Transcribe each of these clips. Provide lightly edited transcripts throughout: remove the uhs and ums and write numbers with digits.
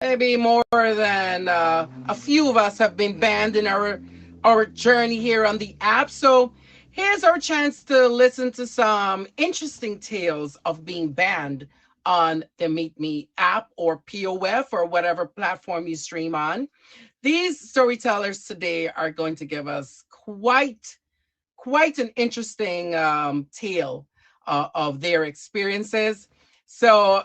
maybe more than a few of us have been banned in our journey here on the app. So here's our chance to listen to some interesting tales of being banned on the Meet Me app or POF or whatever platform you stream on. These storytellers today are going to give us quite an interesting tale of their experiences. So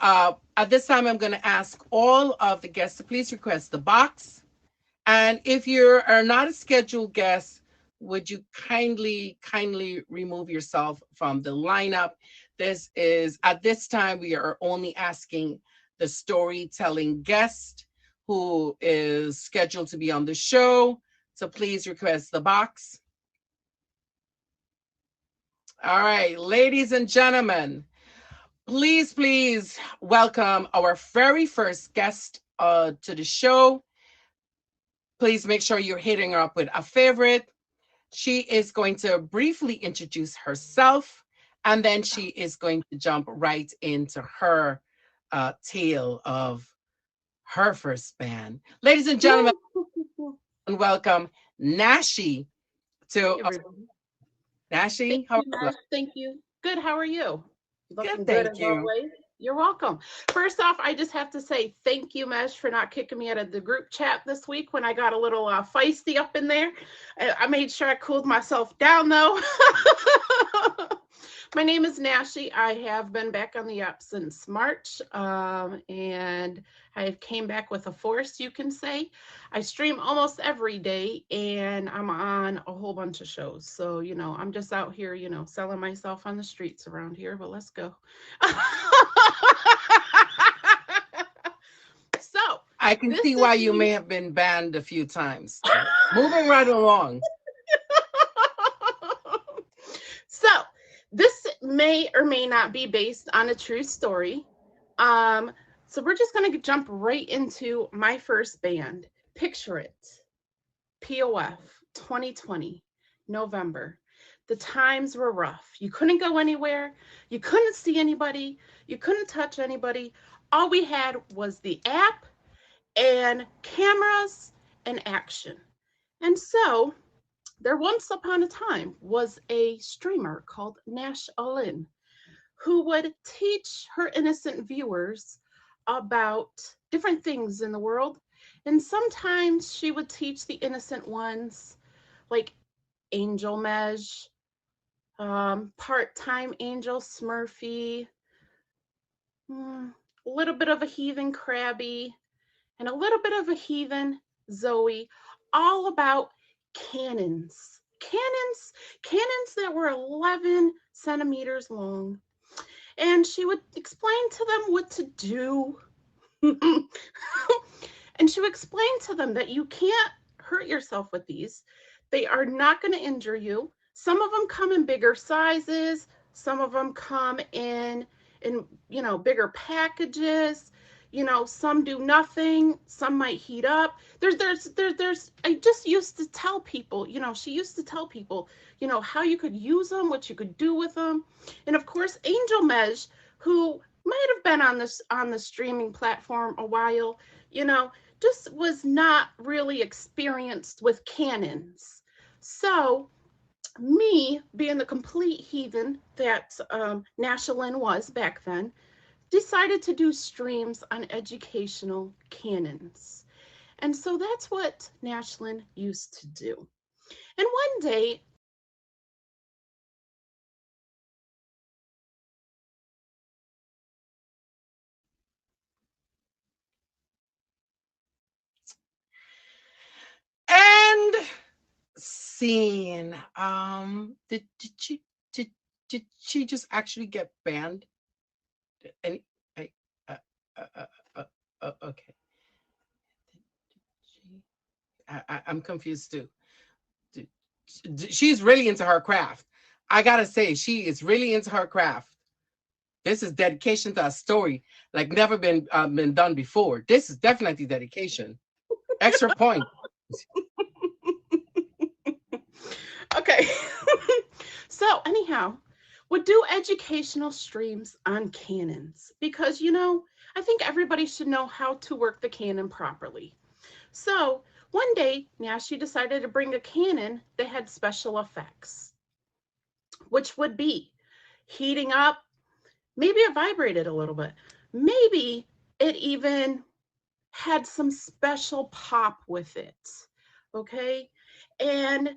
at this time, I'm going to ask all of the guests to please request the box. And if you are not a scheduled guest, would you kindly remove yourself from the lineup? This is at this time we are only asking the storytelling guest who is scheduled to be on the show. So please request the box. All right, ladies and gentlemen, please welcome our very first guest to the show. Please make sure you're hitting her up with a favorite. She is going to briefly introduce herself, and then she is going to jump right into her tale of her first band. Ladies and gentlemen, and welcome Nashi to Hey, everybody. Thank Nashi. How are you, you? Nash. Thank you. Good. How are you? Good, Looking good thank as you. always. You're welcome. First off, I just have to say thank you, Mesh, for not kicking me out of the group chat this week when I got a little feisty up in there. I made sure I cooled myself down, though. My name is Nashi. I have been back on the app since March, and I came back with a force, you can say. I stream almost every day, and I'm on a whole bunch of shows. So, I'm just out here, selling myself on the streets around here, but let's go. So, I can this see is why you me. may have been banned a few times. So, moving right along. So, this may or may not be based on a true story. Um, so we're just gonna jump right into my first band. Picture it. POF 2020, November. The times were rough. You couldn't go anywhere. You couldn't see anybody. You couldn't touch anybody. All we had was the app and cameras and action. And so there once upon a time was a streamer called Nash Alin who would teach her innocent viewers about different things in the world. And sometimes she would teach the innocent ones, like Angel Mej, part time Angel Smurfy, a little bit of a heathen Krabby, and a little bit of a heathen Zoe, all about cannons. Cannons that were 11 centimeters long. And she would explain to them what to do. And she would explain to them that you can't hurt yourself with these. They are not going to injure you. Some of them come in bigger sizes, some of them come in bigger packages. Some do nothing, some might heat up. There's I just used to tell people, she used to tell people, how you could use them, what you could do with them. And of course, Angel Mej, who might have been on the streaming platform a while, you know, just was not really experienced with cannons. So me, being the complete heathen that Nashalyn was back then, decided to do streams on educational cannons. And so that's what Nashlyn used to do. And one day, And scene. Did she just actually get banned? Any? I, uh, uh, uh, okay. She, I'm confused too. Did- She's really into her craft. I gotta say, she is really into her craft. This is dedication to a story like never been done before. This is definitely dedication. Extra point. okay. So, anyhow, would do educational streams on cannons because, I think everybody should know how to work the cannon properly. So one day, Nashi decided to bring a cannon that had special effects, which would be heating up. Maybe it vibrated a little bit. Maybe it even had some special pop with it. Okay. And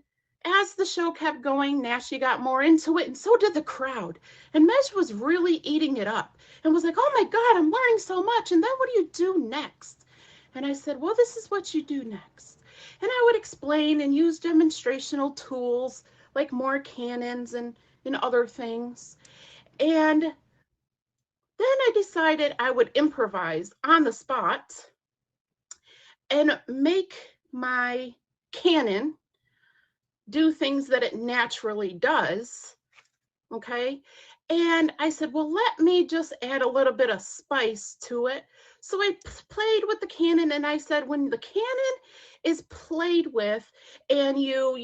as the show kept going, Nashi got more into it, and so did the crowd. And Mej was really eating it up and was like, oh my God, I'm learning so much. And then what do you do next? And I said, well, this is what you do next. And I would explain and use demonstrational tools like more cannons and other things. And then I decided I would improvise on the spot and make my cannon do things that it naturally does. Okay. And I said, well, let me just add a little bit of spice to it. So I played with the cannon and I said, when the cannon is played with and you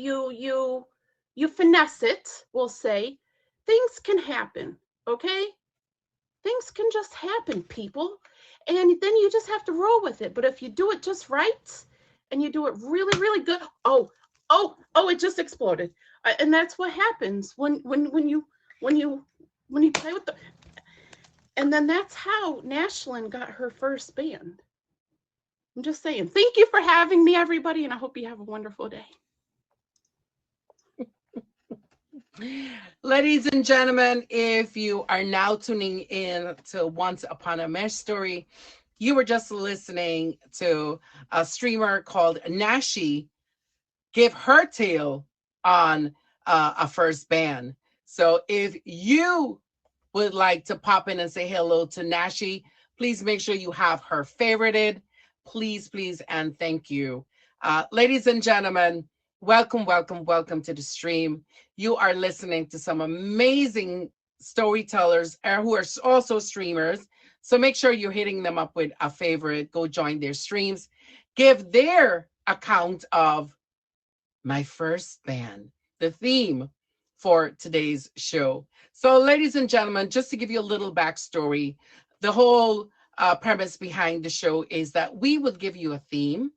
finesse it, we'll say, things can happen. Okay. Things can just happen, people. And then you just have to roll with it. But if you do it just right and you do it really, really good, it just exploded. And that's what happens when you when you play with the. And then that's how Nashlyn got her first band. I'm just saying. Thank you for having me, everybody, and I hope you have a wonderful day. Ladies and gentlemen, if you are now tuning in to Once Upon a Mesh Story, you were just listening to a streamer called Nashi give her tale on a first band. So if you would like to pop in and say hello to Nashi, please make sure you have her favorited. Please, please, and thank you. Ladies and gentlemen, welcome, welcome, welcome to the stream. You are listening to some amazing storytellers who are also streamers. So make sure you're hitting them up with a favorite. Go join their streams. Give their account of my first band, the theme for today's show. So, ladies and gentlemen, just to give you a little backstory, the whole premise behind the show is that we will give you a theme.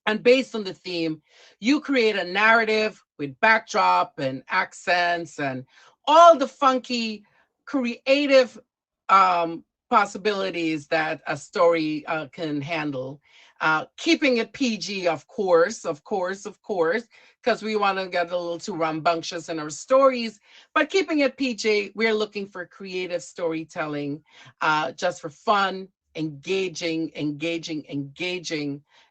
And based on the theme, you create a narrative with backdrop and accents and all the funky, creative possibilities that a story can handle. Keeping it PG, of course, of course, of course, because we want to get a little too rambunctious in our stories. But keeping it PG, we're looking for creative storytelling, just for fun, engaging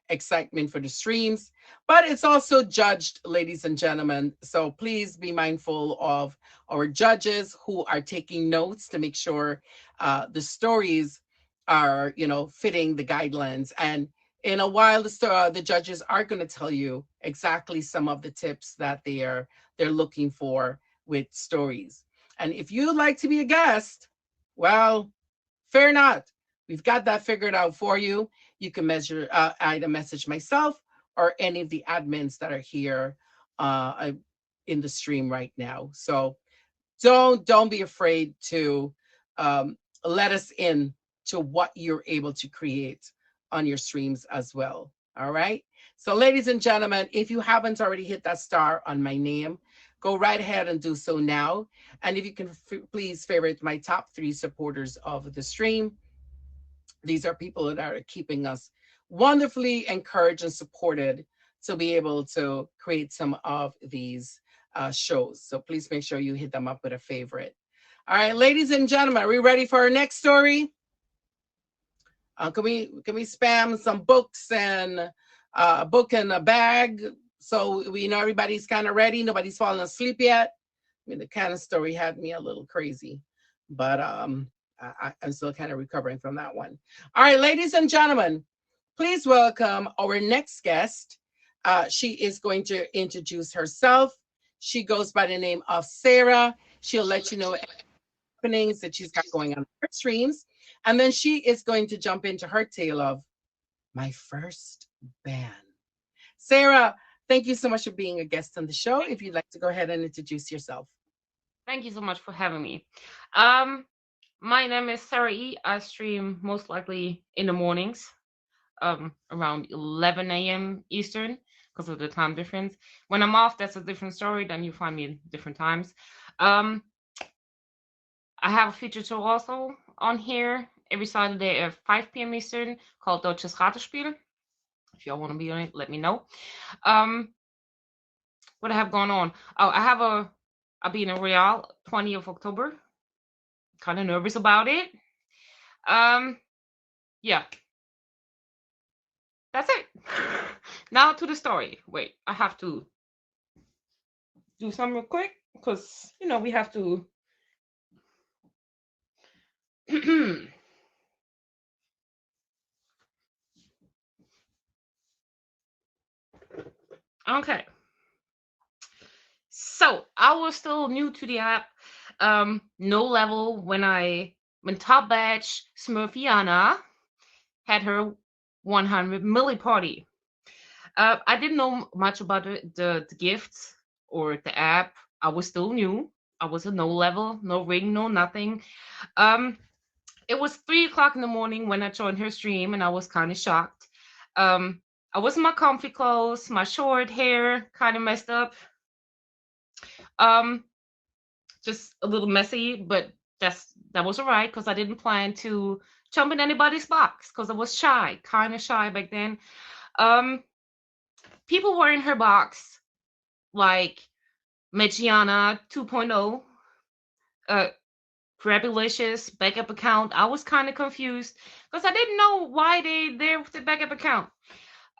excitement for the streams. But it's also judged, ladies and gentlemen. So please be mindful of our judges who are taking notes to make sure the stories are, fitting the guidelines. And in a while, the judges are going to tell you exactly some of the tips that they're looking for with stories. And if you'd like to be a guest, well, fear not. We've got that figured out for you. You can either message myself or any of the admins that are here in the stream right now. So don't be afraid to let us in to what you're able to create on your streams as well. All right. So, ladies and gentlemen, if you haven't already hit that star on my name, go right ahead and do so now. And if you can please favorite my top 3 supporters of the stream. These are people that are keeping us wonderfully encouraged and supported to be able to create some of these shows. So please make sure you hit them up with a favorite. All right, ladies and gentlemen, are we ready for our next story? Can we spam some books and a book and a bag so we know everybody's kind of ready? Nobody's fallen asleep yet. I mean, the kind of story had me a little crazy, but I'm still kind of recovering from that one. All right, ladies and gentlemen, please welcome our next guest. She is going to introduce herself. She goes by the name of Sarah. She'll let you know happenings that she's got going on her streams. And then she is going to jump into her tale of my first band. Sarah, thank you so much for being a guest on the show. If you'd like to go ahead and introduce yourself. Thank you so much for having me. Um, My name is Sarah E. I stream most likely in the mornings, around 11 a.m. Eastern because of the time difference. When I'm off, that's a different story. Then you find me in different times. Um, I have a feature show also on here every Saturday at 5 p.m. Eastern called Deutsches Ratespiel. If y'all want to be on it, let me know. Um, what I have going on? Oh, I'll be in a Real 20th of October. Kind of nervous about it. Um, yeah, that's it. Now to the story. Wait, I have to do something real quick because we have to. Okay, so I was still new to the app. No level when top batch Smurfiana had her 100 milli party. I didn't know much about the gifts or the app. I was still new. I was a no level, no ring, no nothing. Um, it was 3 o'clock in the morning when I joined her stream, and I was kind of shocked. Um, I was in my comfy clothes, my short hair kind of messed up. Um, just a little messy, but that was alright because I didn't plan to jump in anybody's box because I was shy, kind of shy back then. Um, people were in her box like Megiana 2.0, uh, Crabulicious backup account. I was kind of confused because I didn't know why they there with the backup account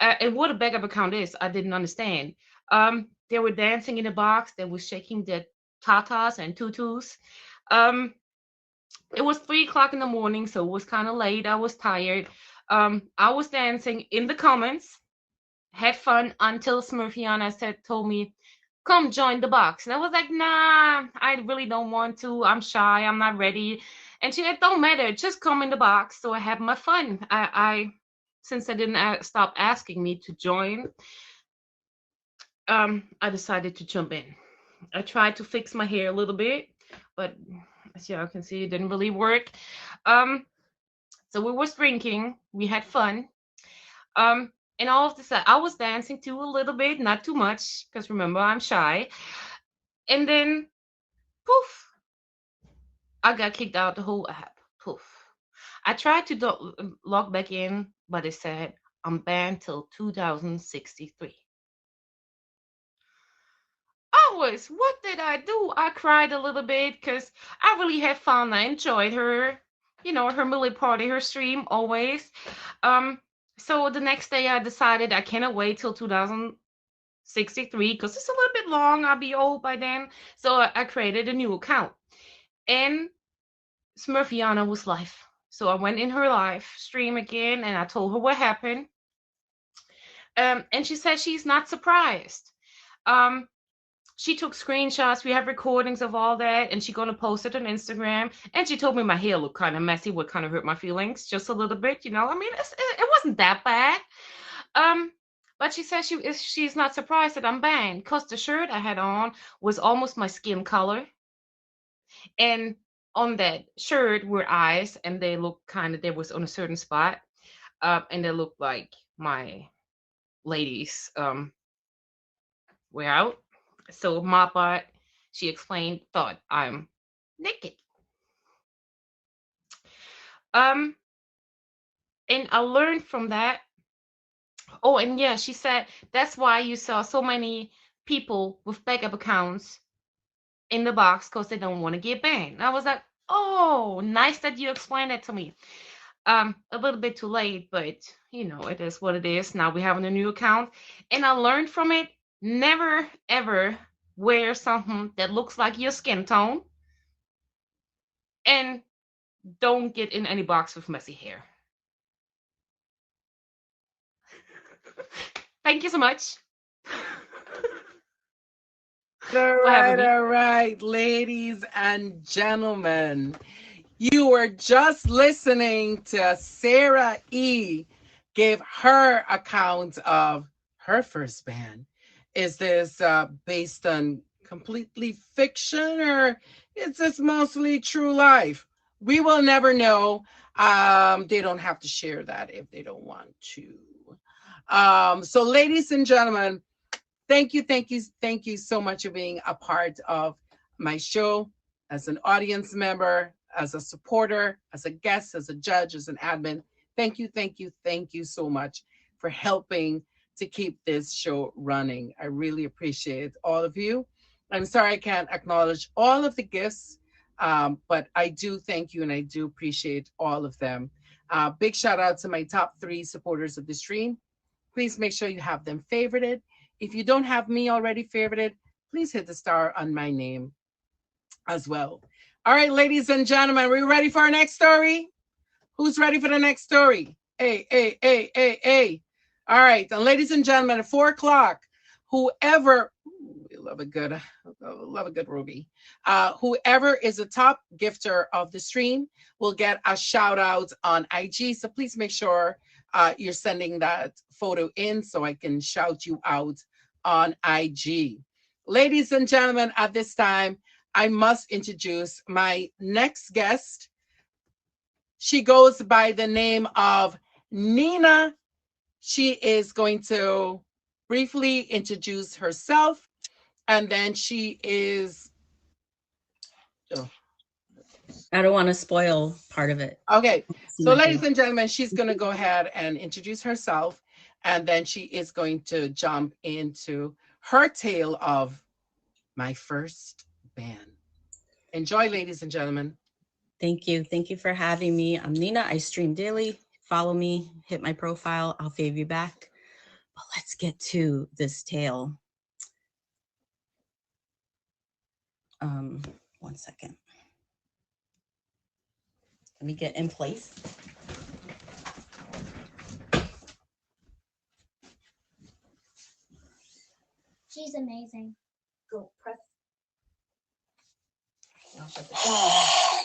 and what a backup account is. I didn't understand. They were dancing in the box. They were shaking their tatas and tutus. Um, it was 3 o'clock in the morning, so it was kind of late. I was tired. I was dancing in the comments, had fun until Smurfiana told me, "Come join the box." And I was like, "Nah, I really don't want to. I'm shy. I'm not ready." And she said, "Don't matter. Just come in the box." So I had my fun. I since I didn't stop asking me to join, I decided to jump in. I tried to fix my hair a little bit, but as y'all can see, it didn't really work. Um, so we was drinking. We had fun. Um, and all of this, I was dancing too a little bit, not too much, because remember I'm shy. And then, poof, I got kicked out the whole app. Poof. I tried to log back in, but it said I'm banned till 2063. What did I do? I cried a little bit because I really had fun. I enjoyed her, her Millie party, her stream always. Um, so the next day I decided I cannot wait till 2063 because it's a little bit long. I'll be old by then. So I created a new account. And Smurfiana was live. So I went in her live stream again and I told her what happened. And she said she's not surprised. Um, she took screenshots. We have recordings of all that, and she's gonna post it on Instagram. And she told me my hair looked kind of messy, what kind of hurt my feelings just a little bit. I mean, it wasn't that bad. Um, but she says she's not surprised that I'm banned because the shirt I had on was almost my skin color, and on that shirt were eyes, and they looked kind of they was on a certain spot, and they looked like my ladies were out. So my bot, she explained, thought I'm naked. Um, and I learned from that. Oh, and yeah, she said that's why you saw so many people with backup accounts in the box because they don't want to get banned. And I was like, oh, nice that you explained that to me. A little bit too late, but it is what it is. Now we have a new account, and I learned from it: never ever wear something that looks like your skin tone, and don't get in any box with messy hair. Thank you so much for having me. All right, ladies and gentlemen. You were just listening to Sarah E. give her account of her first band. Is this based on completely fiction or is this mostly true life? We will never know. They don't have to share that if they don't want to. So, ladies and gentlemen, thank you, thank you, thank you so much for being a part of my show as an audience member, as a supporter, as a guest, as a judge, as an admin. Thank you, thank you, thank you so much for helping to keep this show running. I really appreciate all of you. I'm sorry I can't acknowledge all of the gifts, but I do thank you and I do appreciate all of them. Big shout out to my top 3 supporters of the stream. Please make sure you have them favorited. If you don't have me already favorited, please hit the star on my name as well. All right, ladies and gentlemen, are we ready for our next story? Who's ready for the next story? Hey, hey, hey, hey, hey. All right, and ladies and gentlemen, at 4 o'clock, whoever we love a good Ruby. Whoever is the top gifter of the stream will get a shout out on IG. So please make sure you're sending that photo in so I can shout you out on IG. Ladies and gentlemen, at this time, I must introduce my next guest. She goes by the name of Nina. She is going to briefly introduce herself, and then she is. Oh. I don't want to spoil part of it. Okay, so ladies and gentlemen, she's going to go ahead and introduce herself, and then she is going to jump into her tale of my first band. Enjoy, ladies and gentlemen. Thank you. Thank you for having me. I'm Nina. I stream daily. Follow me, hit my profile. I'll fave you back. But let's get to this tale. 1 second. Let me get in place. She's amazing. Go press.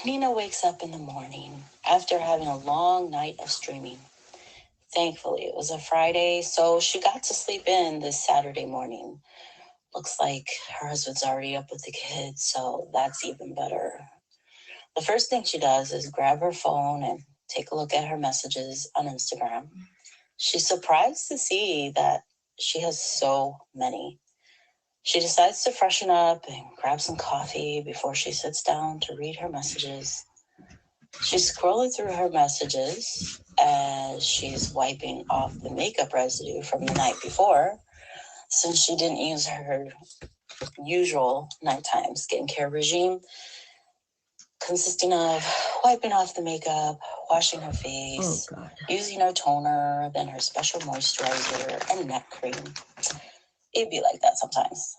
Nina wakes up in the morning after having a long night of streaming. Thankfully, it was a Friday, so she got to sleep in this Saturday morning. Looks like her husband's already up with the kids, so that's even better. The first thing she does is grab her phone and take a look at her messages on Instagram. She's surprised to see that she has so many. She decides to freshen up and grab some coffee before she sits down to read her messages. She's scrolling through her messages as she's wiping off the makeup residue from the night before, since she didn't use her usual nighttime skincare regime, consisting of wiping off the makeup, washing her face, using her toner, then her special moisturizer and neck cream. It'd be like that sometimes.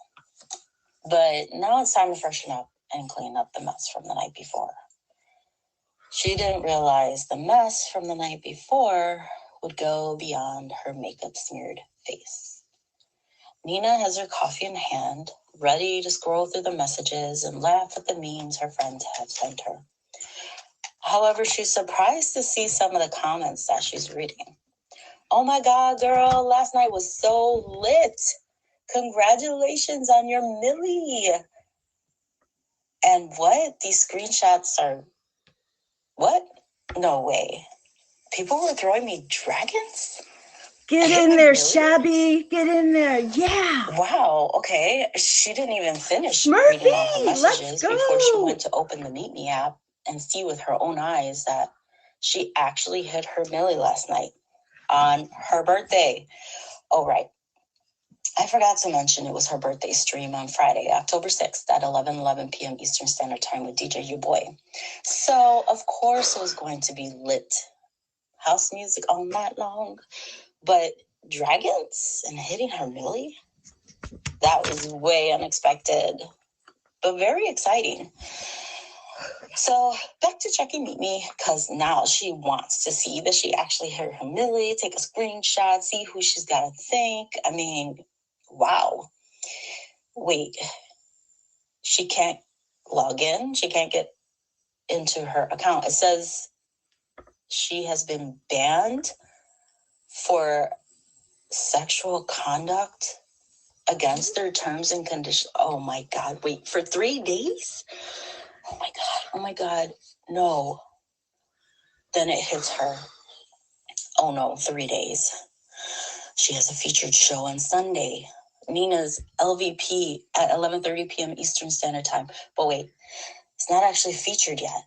But now it's time to freshen up and clean up the mess from the night before. She didn't realize the mess from the night before would go beyond her makeup smeared face. Nina has her coffee in hand, ready to scroll through the messages and laugh at the memes her friends have sent her. However, she's surprised to see some of the comments that she's reading. Oh my God, girl, last night was so lit. Congratulations on your Millie. And what? These screenshots are... What? No way. People were throwing me dragons? Get in there, Shabby. Get in there. Yeah. Wow. Okay. She didn't even finish reading all her messages before she went to open the Meet Me app and see with her own eyes that she actually hit her Millie last night on her birthday. Oh, right. I forgot to mention it was her birthday stream on Friday, October 6th at 11 p.m. Eastern Standard Time with DJ U-Boy. So, of course, it was going to be lit. House music all night long. But dragons and hitting her Millie? That was way unexpected, but very exciting. So back to checking Meet Me, because now she wants to see that she actually hit her Millie, take a screenshot, see who she's got to thank. I mean, wow. Wait, she can't log in? She can't get into her account. It says she has been banned for sexual conduct against their terms and conditions. Oh my God, wait, for 3 days? oh my God, oh my God, no. Then it hits her. Oh no, 3 days. She has a featured show on Sunday. Nina's LVP at 11:30 p.m. Eastern Standard Time. But wait, it's not actually featured yet.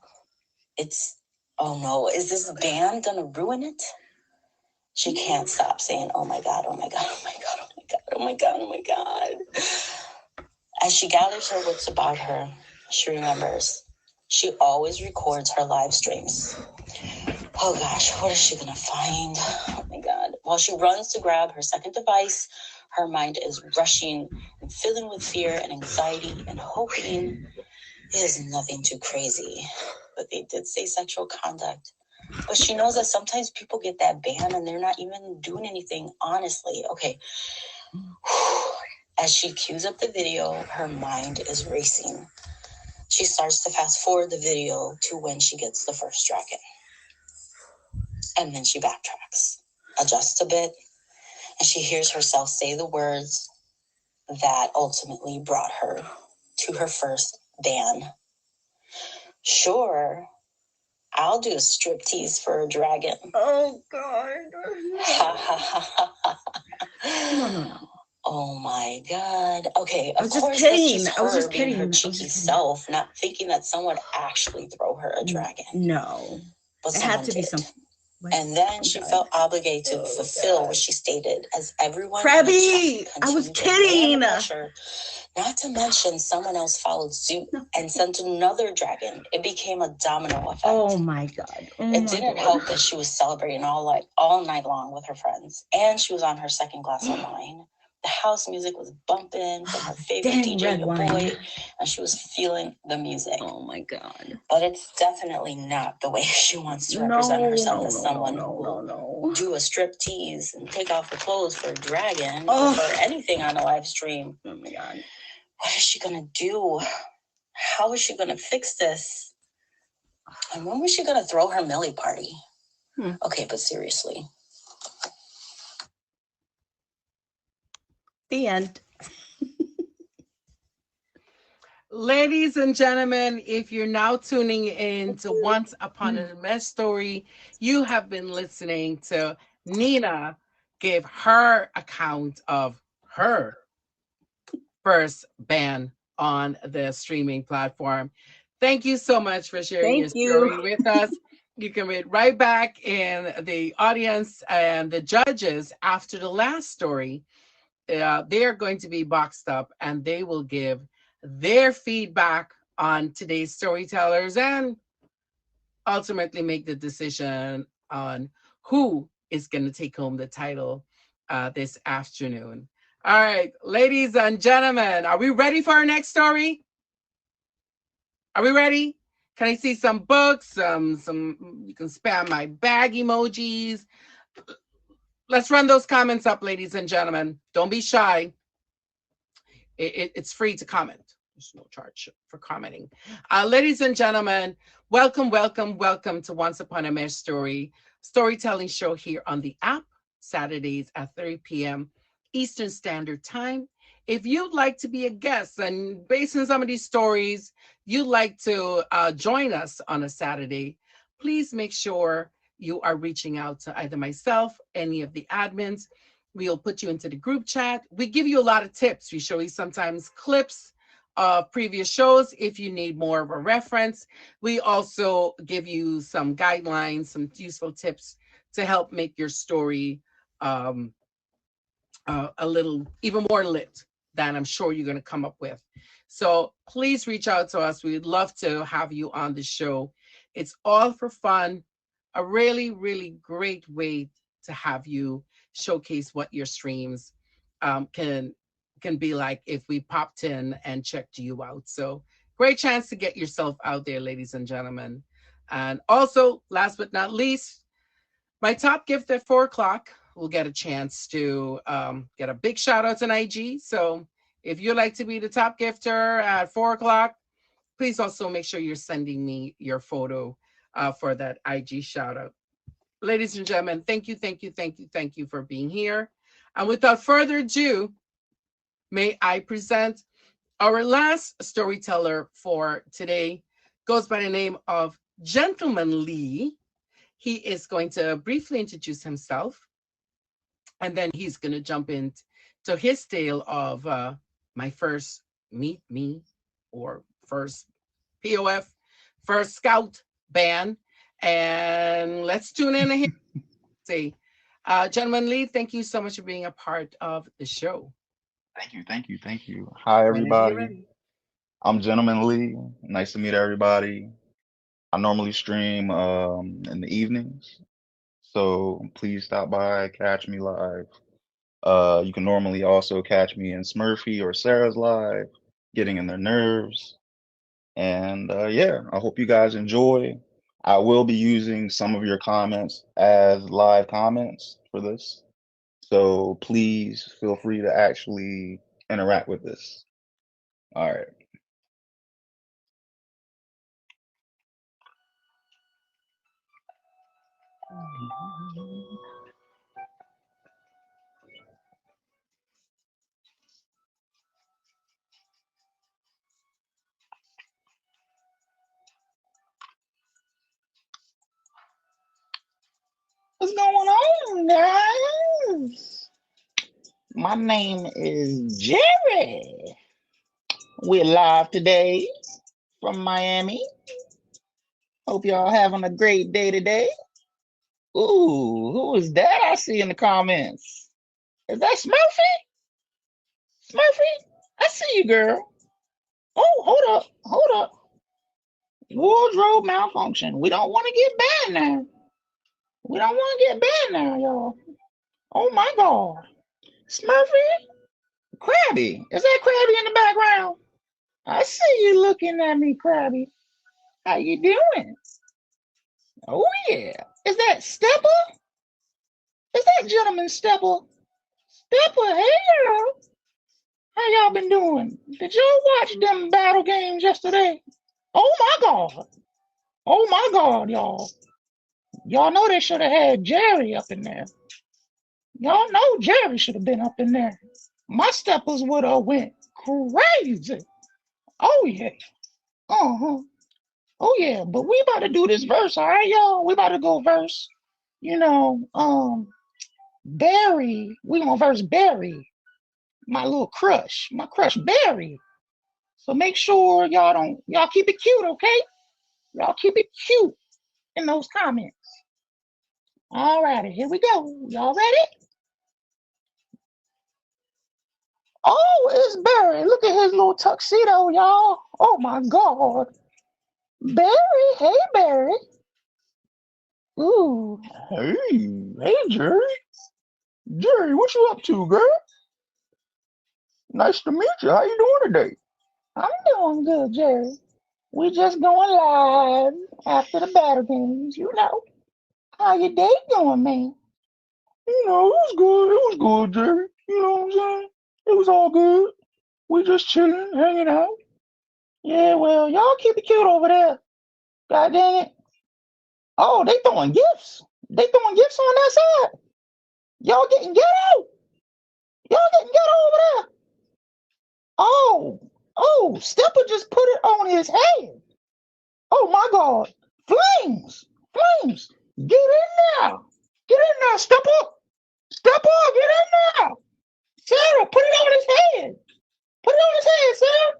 It's, oh no, is this band gonna ruin it? She can't stop saying, oh my God, oh my God, oh my God, oh my God, oh my God, oh my God. As she gathers her wits about her, she remembers she always records her live streams. Oh gosh, what is she gonna find? Oh my God. While she runs to grab her second device, her mind is rushing and filling with fear and anxiety and hoping it is nothing too crazy. But they did say sexual conduct. But she knows that sometimes people get that ban and they're not even doing anything honestly. Okay. As she cues up the video, her mind is racing. She starts to fast forward the video to when she gets the first dragon. And then she backtracks, adjusts a bit, and she hears herself say the words that ultimately brought her to her first ban. Sure, I'll do a striptease for a dragon. Oh God. No. Oh my God. Okay, I of was just course, that's kidding. just I was her just being kidding. her I was cheeky just kidding. self, not thinking that someone would actually throw her a dragon. No. But It someone had to be did. some. And then she God. felt obligated to fulfill what she stated, as everyone Krabby, I was continued to lay kidding. under pressure. Not to mention, someone else followed suit and sent another dragon. It became a domino effect. Oh my God. It didn't help that she was celebrating all night long with her friends, and she was on her second glass of wine. The house music was bumping from her favorite DJ, Your Boy, and she was feeling the music. Oh my God. But it's definitely not the way she wants to represent herself as someone who will do a strip tease and take off her clothes for a dragon or for anything on a live stream. Oh my God. What is she gonna do? How is she gonna fix this? And when was she gonna throw her Millie party? Okay, but seriously. The end. Ladies and gentlemen, if you're now tuning in to Once Upon a Mesh Story, you have been listening to Nina give her account of her first ban on the streaming platform. Thank you so much for sharing your story with us. You can read right back in the audience and the judges after the last story. They're going to be boxed up and they will give their feedback on today's storytellers and ultimately make the decision on who is going to take home the title this afternoon. All right, ladies and gentlemen, are we ready for our next story? Are we ready? Can I see some books? Some you can spam my bag emojis. Let's run those comments up, ladies and gentlemen. Don't be shy. It's free to comment. There's no charge for commenting. Ladies and gentlemen, welcome to Once Upon a Mesh Story, storytelling show here on the app, Saturdays at 3 p.m. Eastern Standard Time. If you'd like to be a guest and based on some of these stories, you'd like to join us on a Saturday, please make sure you are reaching out to either myself, any of the admins. We'll put you into the group chat. We give you a lot of tips. We show you sometimes clips of previous shows if you need more of a reference. We also give you some guidelines, some useful tips to help make your story a little even more lit than I'm sure you're going to come up with. So please reach out to us. We'd love to have you on the show. It's all for fun, a really, really great way to have you showcase what your streams can be like if we popped in and checked you out. So great chance to get yourself out there, ladies and gentlemen. And also, last but not least, my top gift at 4:00 will get a chance to get a big shout out on IG. So if you'd like to be the top gifter at 4:00, please also make sure you're sending me your photo for that IG shout out. Ladies and gentlemen, thank you for being here. And without further ado, may I present our last storyteller for today. goes by the name of Gentleman Lee. He is going to briefly introduce himself, and then he's going to jump into his tale of my first meet me or first POF, first scout band. And let's tune in and hear. See, Gentleman Lee, thank you so much for being a part of the show. Thank you. Hi, Whenever you're everybody. ready. I'm Gentleman Lee. Nice to meet everybody. I normally stream in the evenings, so please stop by, catch me live. You can normally also catch me in Smurfy or Sarah's live, getting in their nerves. And yeah, I hope you guys enjoy. I will be using some of your comments as live comments for this, so please feel free to actually interact with this. All right. What's going on, guys? My name is Jerry. We're live today from Miami. Hope y'all having a great day today. Ooh, who is that I see in the comments? Is that Smurfy? Smurfy? I see you, girl. Oh, hold up. Wardrobe malfunction. We don't want to get banned now. We don't want to get banned now, y'all. Oh my God. Smurfy? Krabby. Is that Krabby in the background? I see you looking at me, Krabby. How you doing? Oh yeah. Is that Stepper? Is that gentleman Stepper? Stepper, hey girl. How y'all been doing? Did y'all watch them battle games yesterday? Oh my God. Oh my God, y'all. Y'all know they should have had Jerry up in there. Y'all know Jerry should have been up in there. My steppers would have went crazy. Oh yeah. Uh-huh. Oh yeah, but we about to do this verse, all right, y'all? We about to go verse. You know, Barry. We gonna verse Barry, my little crush, my crush Barry. So make sure y'all keep it cute, okay? Y'all keep it cute in those comments. All righty, here we go. Y'all ready? Oh, it's Barry. Look at his little tuxedo, y'all. Oh my God. Barry, hey Barry. Ooh. Hey, Jerry. Jerry, what you up to, girl? Nice to meet you. How you doing today? I'm doing good, Jerry. We just going live after the battle games, you know. How your day going, man? It was good. It was good, Jerry. You know what I'm saying? It was all good. We just chilling, hanging out. Yeah, well, y'all keep it cute over there. God dang it. Oh, they throwing gifts. They throwing gifts on that side. Y'all getting ghetto. Y'all getting ghetto over there. Oh, Stepper just put it on his head. Oh my God. Flames. Flames. Get in there. Get in there, Stepper. Stepper, get in there. Sarah, put it on his head. Put it on his head, Sarah.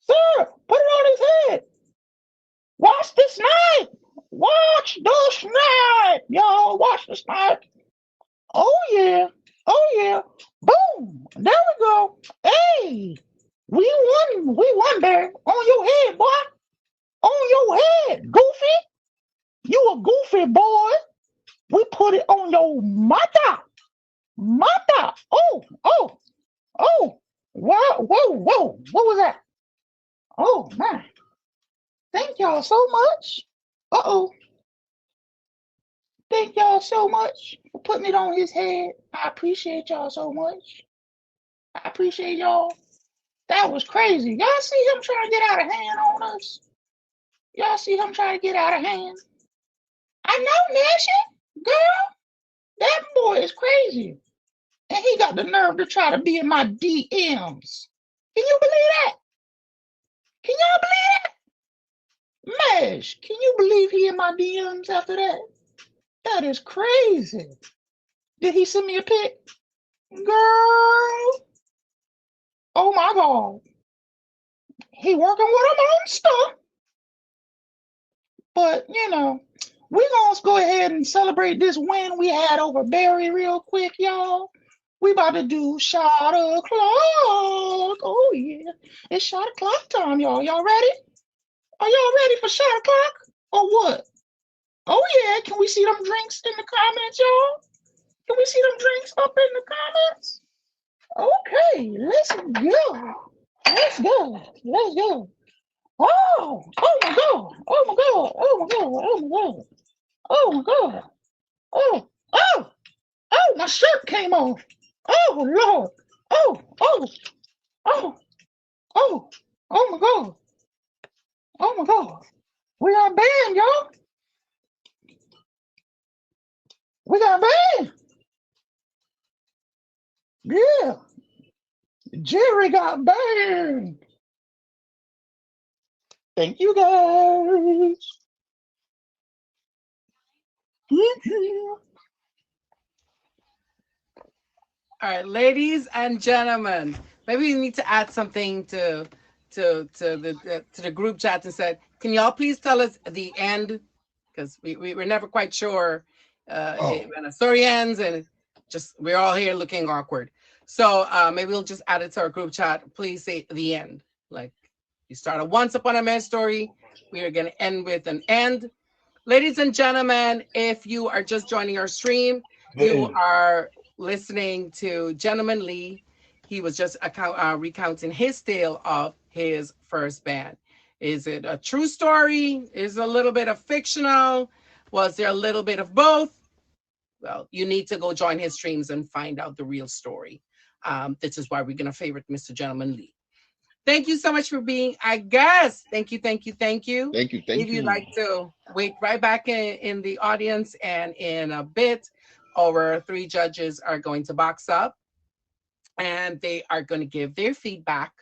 Sarah, put it on his head. Watch the snipe. Watch the snipe. Y'all, watch the snipe. Oh yeah. Oh yeah. Boom. There we go. Hey. We won there. On your head, boy. On your head, Goofy. You a goofy boy. We put it on your mata. Mata. Oh. Whoa. What was that? Oh, man. Thank y'all so much. Uh-oh. Thank y'all so much for putting it on his head. I appreciate y'all so much. I appreciate y'all. That was crazy. Y'all see him trying to get out of hand on us? Y'all see him trying to get out of hand? I know, Nasha. Girl, that boy is crazy. And he got the nerve to try to be in my DMs. Can you believe that? Can y'all believe that? Mesh, can you believe he in my DMs after that? That is crazy. Did he send me a pic? Girl, oh my God. He working with him on stuff. But, we gonna go ahead and celebrate this win we had over Barry real quick, y'all. We about to do shot o'clock. Oh, yeah. It's shot o'clock time, y'all. Y'all ready? Are y'all ready for shot o'clock? Or what? Oh, yeah. Can we see them drinks in the comments, y'all? Can we see them drinks up in the comments? Okay, let's go. Let's go. Let's go. Oh my God. Oh my God. Oh my God. Oh my God. Oh my God. Oh, oh, oh, my shirt came off. Oh Lord. Oh, oh, oh, oh, oh my God. Oh my God. We got a band, y'all. We got a band. Yeah. Jerry got banned. Thank you guys. Thank you. All right, ladies and gentlemen, maybe we need to add something to the group chat and said, can y'all please tell us the end? Because we're never quite sure Oh, when a story ends, and just we're all here looking awkward. So maybe we'll just add it to our group chat. Please say the end. Like you started once upon a man story, we are going to end with an end. Ladies and gentlemen, if you are just joining our stream, you are listening to Gentleman Lee. He was just recounting his tale of his first band. Is it a true story? Is it a little bit of fictional? Was there a little bit of both? Well, you need to go join his streams and find out the real story. This is why we're going to favorite Mr. Gentleman Lee. Thank you so much for being a guest. Thank you, thank you, thank you. thank you, If thank you'd you. like to wait right back in the audience, and in a bit, our three judges are going to box up and they are going to give their feedback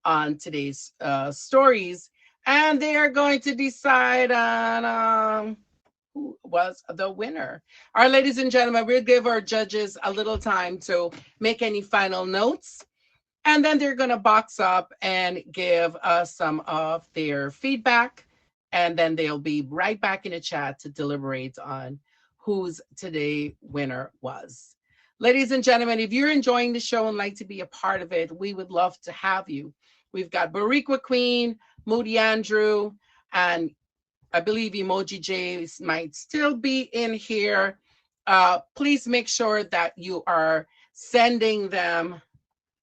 on today's stories. And they are going to decide on who was the winner. All right, ladies and gentlemen, we'll give our judges a little time to make any final notes, and then they're going to box up and give us some of their feedback. And then they'll be right back in the chat to deliberate on whose today winner was. Ladies and gentlemen, if you're enjoying the show and like to be a part of it, we would love to have you. We've got Bariqua Queen, Moody Andrew, and I believe Emoji J might still be in here. Please make sure that you are sending them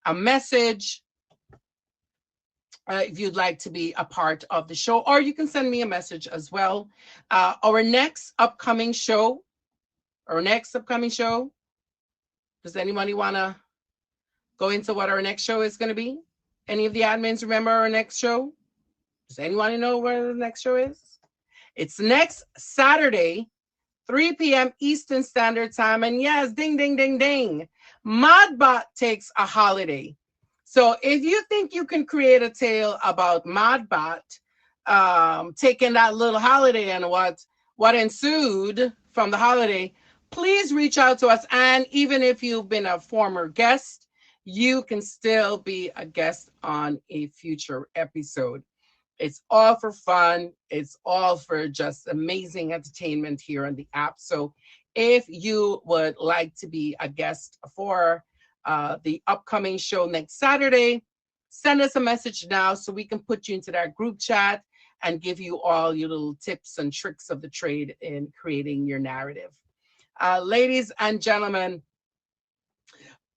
a message if you'd like to be a part of the show, or you can send me a message as well. Our next upcoming show, does anybody want to go into what our next show is going to be? Any of the admins remember our next show? Does anyone know where the next show is? It's next Saturday, 3 p.m. Eastern Standard Time. And yes, ding, ding, ding, ding. Modbot takes a holiday. So if you think you can create a tale about Modbot taking that little holiday and what ensued from the holiday, please reach out to us. And even if you've been a former guest, you can still be a guest on a future episode. It's all for fun. It's all for just amazing entertainment here on the app. So if you would like to be a guest for the upcoming show next Saturday, send us a message now so we can put you into that group chat and give you all your little tips and tricks of the trade in creating your narrative. Ladies and gentlemen,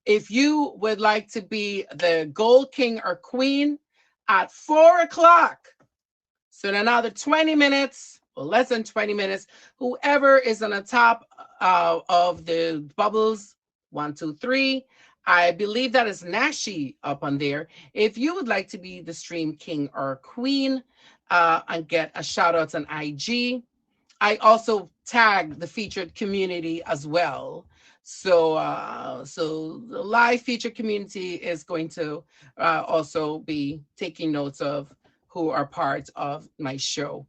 if you would like to be the gold king or queen at 4 o'clock, so in another 20 minutes, or less than 20 minutes, whoever is on the top of the bubbles, 1, 2, 3, I believe that is Nashi up on there. If you would like to be the stream king or queen and get a shout out on IG, I also tag the featured community as well. So the live featured community is going to also be taking notes of who are part of my show.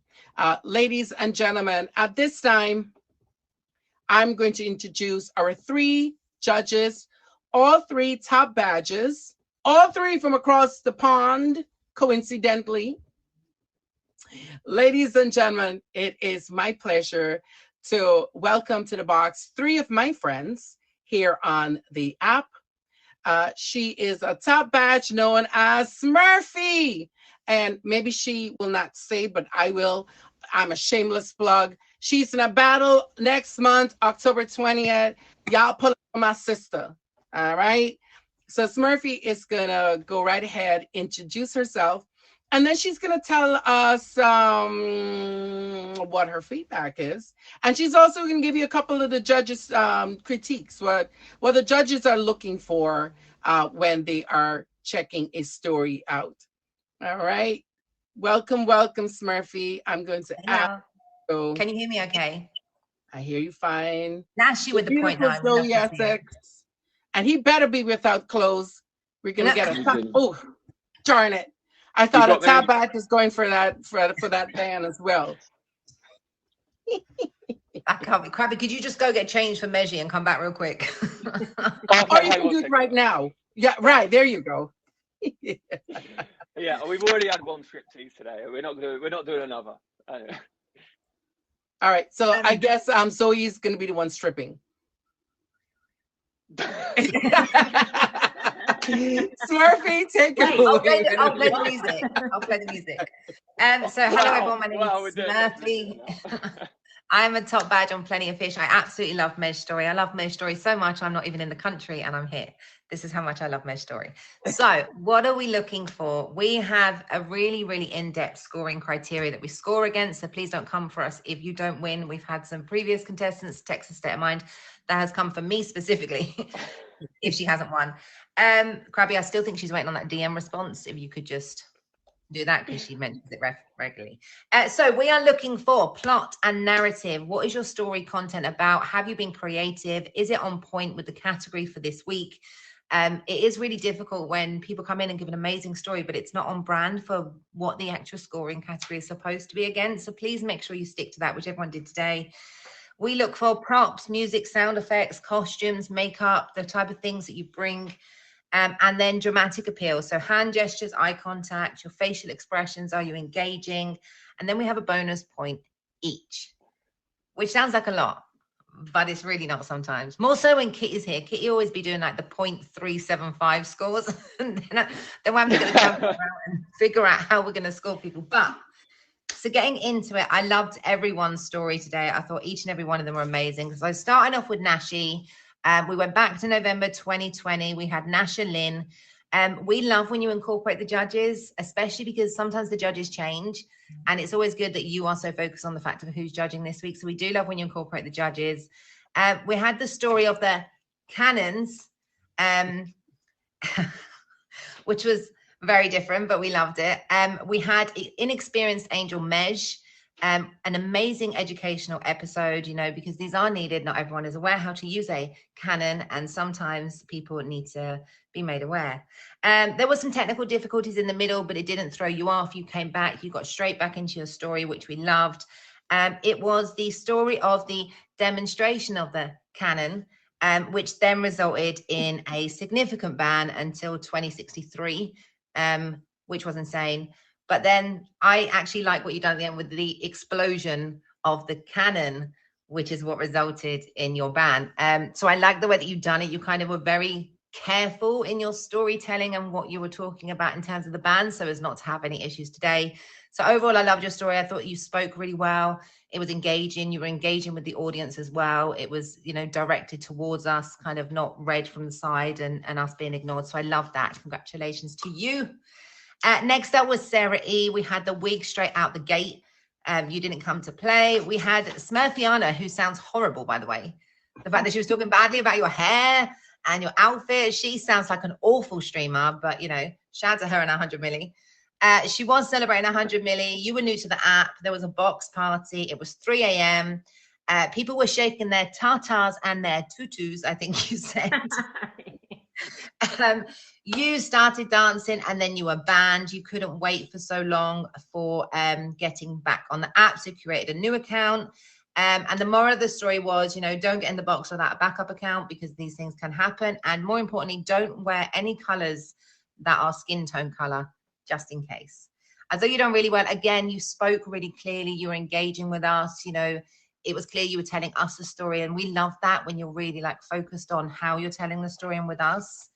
Ladies and gentlemen, at this time, I'm going to introduce our three judges, all three top badges, all three from across the pond, coincidentally. Ladies and gentlemen, it is my pleasure to welcome to the box three of my friends here on the app. She is a top badge known as Smurfy. And maybe she will not say, but I will. I'm a shameless plug. She's in a battle next month, October 20th. Y'all pull up for my sister. All right. So Smurfy is going to go right ahead, introduce herself, and then she's going to tell us what her feedback is. And she's also going to give you a couple of the judges' critiques, what the judges are looking for when they are checking a story out. All right. Welcome, Smurfy. I'm going to ask. So, can you hear me okay? I hear you fine. That's you with the point now. Zoe Essex. And he better be without clothes. We're going to get a... Oh, darn it. I thought a top back is going for that band as well. I can't be Krabby. Could you just go get changed for Meji and come back real quick? Or you can do it right now. Yeah, right. There you go. Yeah, we've already had one striptease today. We're not doing another. All right. So I guess Zoe's going to be the one stripping. Smurfy, take it away. I'll play the music. So hello everyone, my name is Smurfy. I'm a top badge on Plenty of Fish. I absolutely love mejstory. I love mejstory so much I'm not even in the country and I'm here. This is how much I love mejstory. So what are we looking for? We have a really, really in-depth scoring criteria that we score against. So please don't come for us if you don't win. We've had some previous contestants, Texas State of Mind, that has come for me specifically if she hasn't won. Krabby, I still think she's waiting on that DM response. If you could just do that because she mentions it regularly. So we are looking for plot and narrative. What is your story content about? Have you been creative? Is it on point with the category for this week? It is really difficult when people come in and give an amazing story, but it's not on brand for what the actual scoring category is supposed to be against. So please make sure you stick to that, which everyone did today. We look for props, music, sound effects, costumes, makeup, the type of things that you bring. And then dramatic appeal. So hand gestures, eye contact, your facial expressions, are you engaging? And then we have a bonus point each, which sounds like a lot, but it's really not sometimes. More so when Kitty's here. Kitty always be doing like the 0.375 scores. And then we're having to go jump around and figure out how we're going to score people. But so getting into it, I loved everyone's story today. I thought each and every one of them were amazing. So starting off with Nashi. We went back to November 2020. We had Nasha Lynn. We love when you incorporate the judges, especially because sometimes the judges change. And it's always good that you are so focused on the fact of who's judging this week. So we do love when you incorporate the judges. We had the story of the cannons, which was very different, but we loved it. We had inexperienced Angel Mej. An amazing educational episode, you know, because these are needed. Not everyone is aware how to use a cannon, and sometimes people need to be made aware. There were some technical difficulties in the middle, but it didn't throw you off. You came back, you got straight back into your story, which we loved. It was the story of the demonstration of the cannon, which then resulted in a significant ban until 2063, which was insane. But then I actually like what you've done at the end with the explosion of the cannon, which is what resulted in your ban. So I like the way that you've done it. You kind of were very careful in your storytelling and what you were talking about in terms of the ban, so as not to have any issues today. So overall, I loved your story. I thought you spoke really well. It was engaging. You were engaging with the audience as well. It was, you know, directed towards us, kind of not read from the side and us being ignored. So I love that. Congratulations to you. Next up was Sarah E. We had the wig straight out the gate. You didn't come to play. We had Smurfiana, who sounds horrible, by the way. The fact that she was talking badly about your hair and your outfit. She sounds like an awful streamer, but, you know, shout out to her and 100 milli. She was celebrating 100 milli. You were new to the app. There was a box party. It was 3 a.m. People were shaking their tatas and their tutus, I think you said. You started dancing and then you were banned. You couldn't wait for so long for getting back on the app, so you created a new account. And the moral of the story was, you know, don't get in the box without a backup account because these things can happen. And more importantly, don't wear any colors that are skin tone color, just in case. As though you don't really well, again, you spoke really clearly, you were engaging with us, you know, it was clear you were telling us a story, and we love that when you're really like focused on how you're telling the story and with us.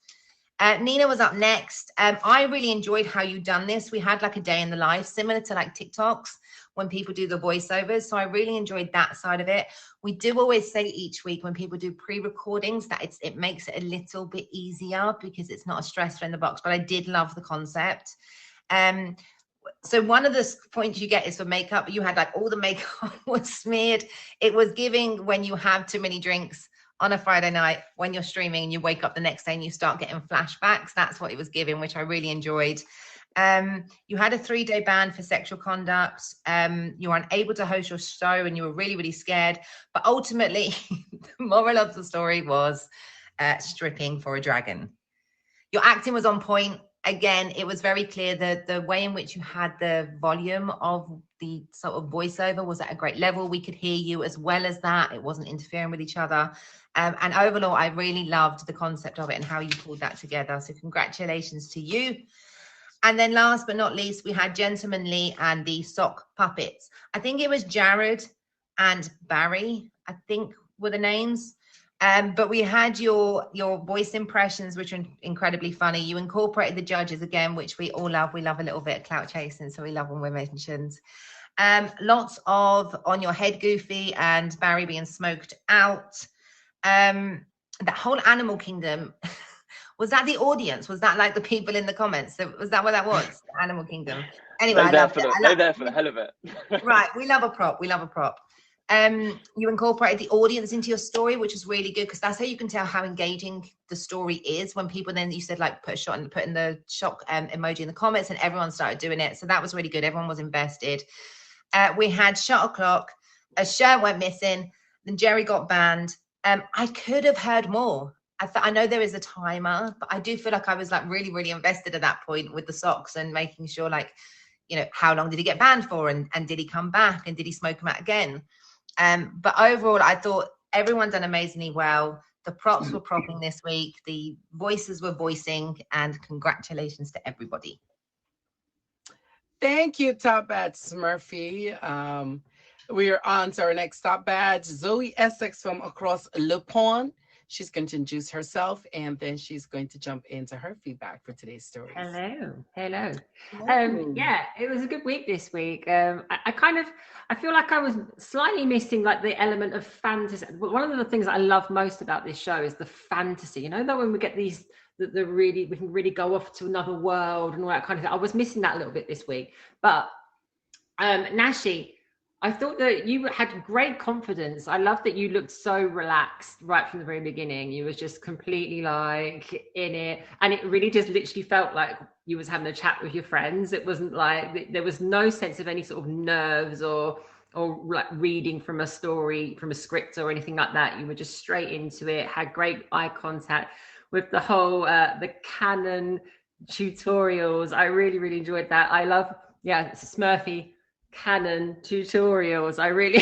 Nina was up next. I really enjoyed how you done this. We had like a day in the life, similar to like TikToks when people do the voiceovers. So I really enjoyed that side of it. We do always say each week when people do pre-recordings that it makes it a little bit easier because it's not a stressor in the box, but I did love the concept. So one of the points you get is for makeup. You had like all the makeup was smeared. It was giving when you have too many drinks on a Friday night when you're streaming and you wake up the next day and you start getting flashbacks. That's what it was giving, which I really enjoyed. You had a 3-day ban for sexual conduct. You were unable to host your show and you were really, really scared. But ultimately, the moral of the story was stripping for a dragon. Your acting was on point. Again, it was very clear that the way in which you had the volume of the sort of voiceover was at a great level. We could hear you as well as that. It wasn't interfering with each other. And overall, I really loved the concept of it and how you pulled that together. So congratulations to you. And then last but not least, we had Gentleman Lee and the sock puppets. I think it was Jared and Barry, I think were the names. But we had your voice impressions, which are incredibly funny. You incorporated the judges again, which we all love. We love a little bit of clout chasing, so we love when we're mentioned. Lots of on your head goofy and Barry being smoked out. That whole animal kingdom, was that the audience? Was that like the people in the comments? So was that what that was? Animal kingdom. Anyway, I loved it. They're there for the hell of it. Right, we love a prop. We love a prop. You incorporated the audience into your story, which is really good because that's how you can tell how engaging the story is. When people then, you said like put a shot and put in the shock emoji in the comments, and everyone started doing it. So that was really good. Everyone was invested. We had shot o'clock. A shirt went missing. Then Jerry got banned. I could have heard more. I know there is a timer, but I do feel like I was like really, really invested at that point with the socks and making sure like, you know, how long did he get banned for, and did he come back, and did he smoke him out again? But overall, I thought everyone done amazingly well. The props were propping this week. The voices were voicing, and congratulations to everybody. Thank you, Top Badge Smurfy. We are on to our next Top Badge, Zoe Essex from across Le Pont. She's going to introduce herself, and then she's going to jump into her feedback for today's story. Hello. Yeah, it was a good week this week. I feel like I was slightly missing like the element of fantasy. One of the things that I love most about this show is the fantasy. You know, that when we get these, we can really go off to another world and all that kind of thing. I was missing that a little bit this week. But Nashi, I thought that you had great confidence. I love that you looked so relaxed right from the very beginning. You was just completely like in it. And it really just literally felt like you was having a chat with your friends. It wasn't like, there was no sense of any sort of nerves or like reading from a story, from a script or anything like that. You were just straight into it, had great eye contact with the whole, the canon tutorials. I really, really enjoyed that. I love, Smurfy canon tutorials. I really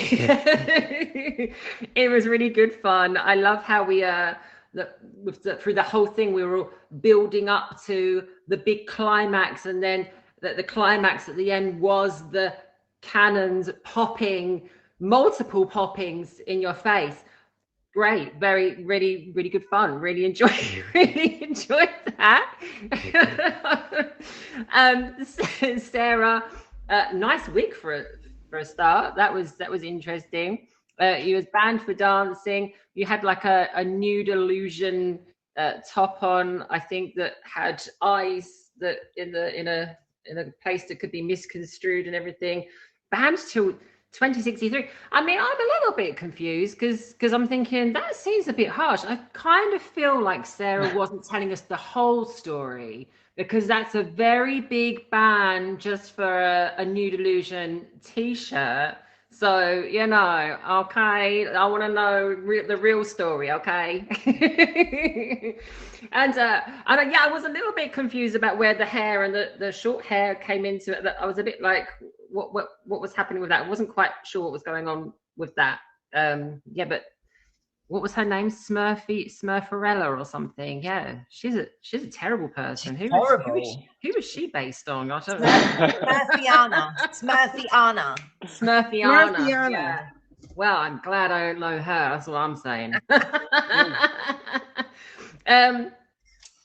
it was really good fun. I love how we through the whole thing we were all building up to the big climax, and then the climax at the end was the cannons popping, multiple poppings in your face. Great, really good fun. Really enjoyed that. Sarah, nice wig for a start. That was interesting. You was banned for dancing. You had like a nude illusion top on, I think, that had eyes that in a place that could be misconstrued and everything. Banned till 2063. I mean, I'm a little bit confused because I'm thinking that seems a bit harsh. I kind of feel like Sarah wasn't telling us the whole story, because that's a very big ban just for a nude illusion t-shirt. So, you know, okay, I want to know the real story, okay? And yeah, I was a little bit confused about where the hair and the short hair came into it. I was a bit like, what was happening with that? I wasn't quite sure what was going on with that. Yeah, but what was her name? Smurfarella or something. Yeah, she's a terrible person. Horrible. Who was she based on? I don't know. Smurfiana. Smurfiana. Smurfiana. Yeah. Well, I'm glad I don't know her. That's what I'm saying.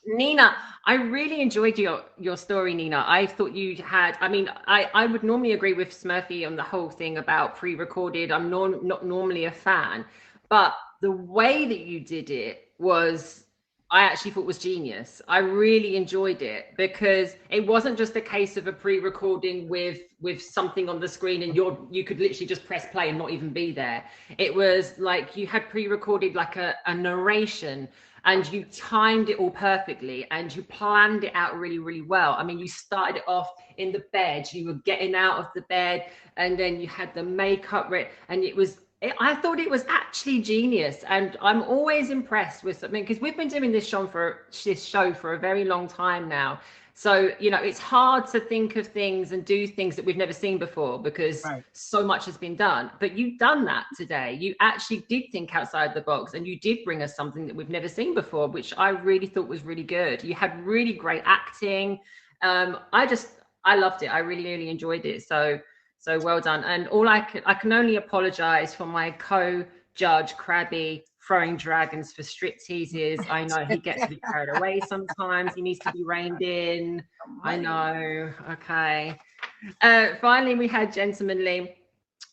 Nina, I really enjoyed your story, Nina. I thought you had, I mean, I would normally agree with Smurfy on the whole thing about pre-recorded. I'm not normally a fan, but the way that you did it was, I actually thought was genius. I really enjoyed it because it wasn't just a case of a pre-recording with something on the screen and you could literally just press play and not even be there. It was like you had pre-recorded like a narration, and you timed it all perfectly and you planned it out really, really well. I mean, you started it off in the bed, you were getting out of the bed, and then you had the makeup ready, and I thought it was actually genius. And I'm always impressed with something, because we've been doing this show for a very long time now. So, you know, it's hard to think of things and do things that we've never seen before because so much has been done. But you've done that today. You actually did think outside the box and you did bring us something that we've never seen before, which I really thought was really good. You had really great acting. I loved it. I really, really enjoyed it. So well done. And I can only apologize for my co-judge, Krabby, throwing dragons for strip teases. I know he gets a bit carried away sometimes. He needs to be reined in. I know. Okay. Finally, we had Gentlemanly.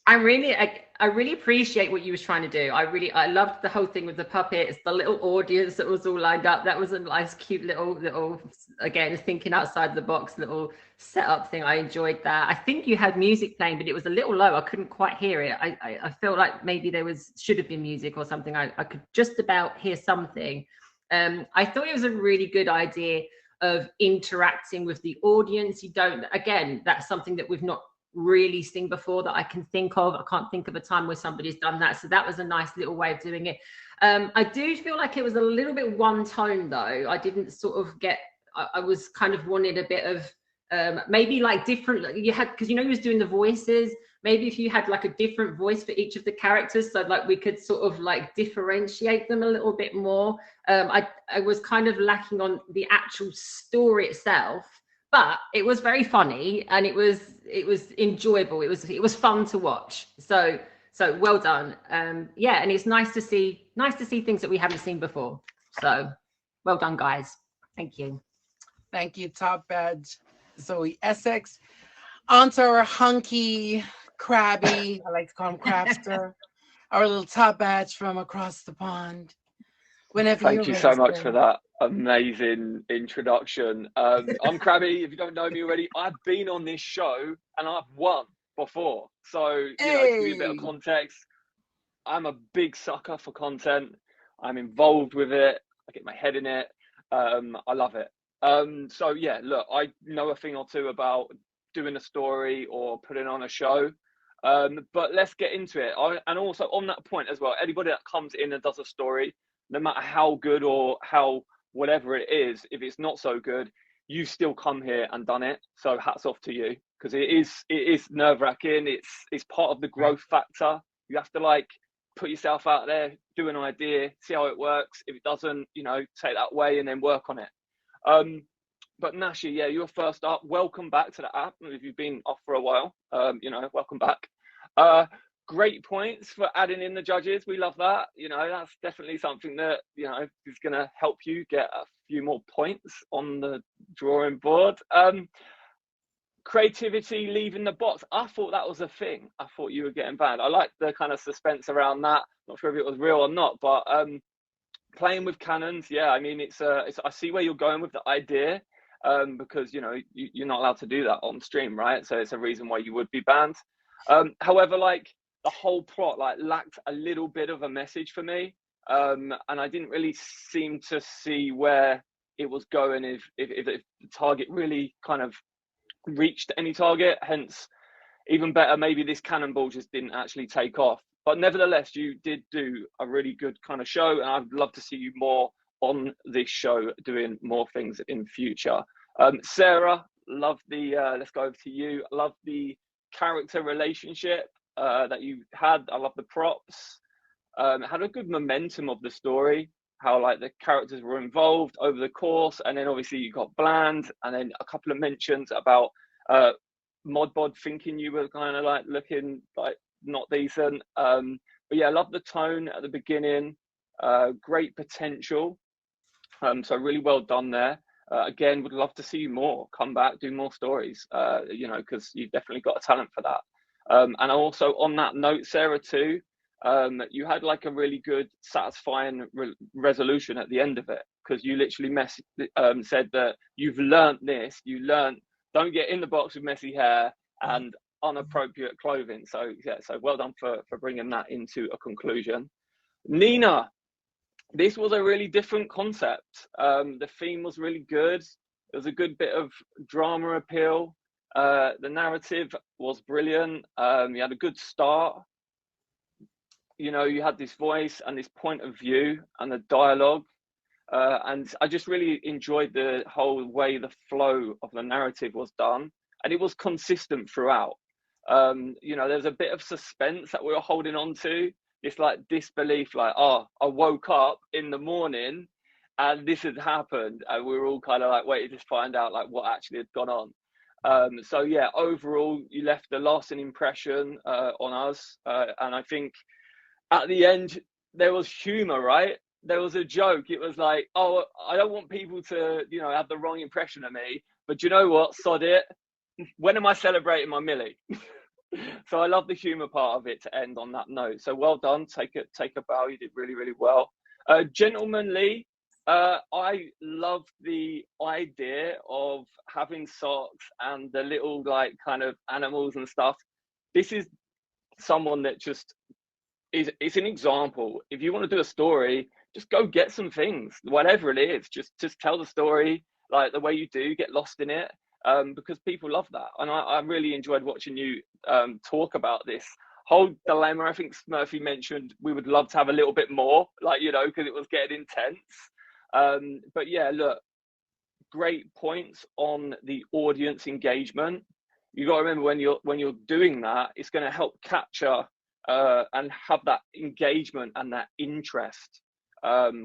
I really appreciate what you was trying to do. I loved the whole thing with the puppets, the little audience that was all lined up. That was a nice, cute little again, thinking outside the box, little setup thing. I enjoyed that. I think you had music playing, but it was a little low. I couldn't quite hear it. I felt like maybe should have been music or something. I could just about hear something. I thought it was a really good idea of interacting with the audience. That's something that we've not really seen before that I can think of. I can't think of a time where somebody's done that. So that was a nice little way of doing it. I do feel like it was a little bit one tone though. I didn't sort of get, I was kind of wanted a bit of maybe like different, you had, because you was doing the voices, maybe if you had like a different voice for each of the characters, so like we could sort of like differentiate them a little bit more. I was kind of lacking on the actual story itself, but it was very funny and it was enjoyable. It was fun to watch. So well done. Yeah, and it's nice to see things that we haven't seen before. So well done, guys. Thank you. Thank you, Top Badge Zoe Essex. On to our hunky Krabby, I like to call him Crabster, our little Top Badge from across the pond. Thank you so much for that amazing introduction. I'm Krabby. If you don't know me already, I've been on this show and I've won before. So, to give you a bit of context, I'm a big sucker for content. I'm involved with it. I get my head in it. I love it. So yeah, look, I know a thing or two about doing a story or putting on a show. But let's get into it. And also on that point as well, anybody that comes in and does a story, no matter how good or how whatever it is, if it's not so good, you've still come here and done it. So hats off to you, because it is nerve-wracking. It's part of the growth factor. You have to like put yourself out there, do an idea, see how it works. If it doesn't, take that away and then work on it. But Nashi, yeah, you're first up. Welcome back to the app. If you've been off for a while, welcome back. Great points for adding in the judges. We love that. That's definitely something that, is going to help you get a few more points on the drawing board. Creativity leaving the box. I thought that was a thing. I thought you were getting banned. I like the kind of suspense around that. Not sure if it was real or not, but playing with cannons. Yeah, I mean, it's I see where you're going with the idea, because, you're not allowed to do that on stream, right? So it's a reason why you would be banned. However, like, the whole plot lacked a little bit of a message for me, and I didn't really seem to see where it was going, if the target really kind of reached any target. Hence, even better, maybe this cannonball just didn't actually take off. But nevertheless, you did do a really good kind of show, and I'd love to see you more on this show doing more things in future. Sarah, love the let's go over to you. Love the character relationship that you had. I love the props. Had a good momentum of the story, how like the characters were involved over the course, and then obviously you got bland, and then a couple of mentions about Modbod thinking you were kind of like looking like not decent. But yeah, I love the tone at the beginning. Great potential. So really well done there. Again, would love to see you more. Come back, do more stories. You know, because you've definitely got a talent for that. And also on that note, Sarah too, you had like a really good, satisfying resolution at the end of it, because you literally said that you've learnt this. You learnt don't get in the box with messy hair and inappropriate clothing. So yeah, so well done for bringing that into a conclusion. Nina, this was a really different concept. The theme was really good. There was a good bit of drama appeal. The narrative was brilliant. You had a good start. You know, you had this voice and this point of view and the dialogue. And I just really enjoyed the whole way the flow of the narrative was done. And it was consistent throughout. You know, there's a bit of suspense that we were holding on to. It's like disbelief, like, oh, I woke up in the morning and this had happened. And we were all kind of like waiting to find out like what actually had gone on. So yeah, overall, you left a lasting impression on us. And I think at the end, there was humor, right? There was a joke. It was like, oh, I don't want people to, you know, have the wrong impression of me. But you know what? Sod it. When am I celebrating my Millie? So I love the humor part of it to end on that note. So well done. Take a bow. You did really, really well. Gentleman Lee, I love the idea of having socks and the little like kind of animals and stuff. This is someone that just it's an example. If you want to do a story, just go get some things, whatever it is. Just tell the story like the way you do. Get lost in it. Because people love that. And I really enjoyed watching you talk about this whole dilemma. I think Smurfy mentioned we would love to have a little bit more, like, you know, because it was getting intense. But yeah, look, great points on the audience engagement. You got to remember when you're doing that, it's going to help capture and have that engagement and that interest,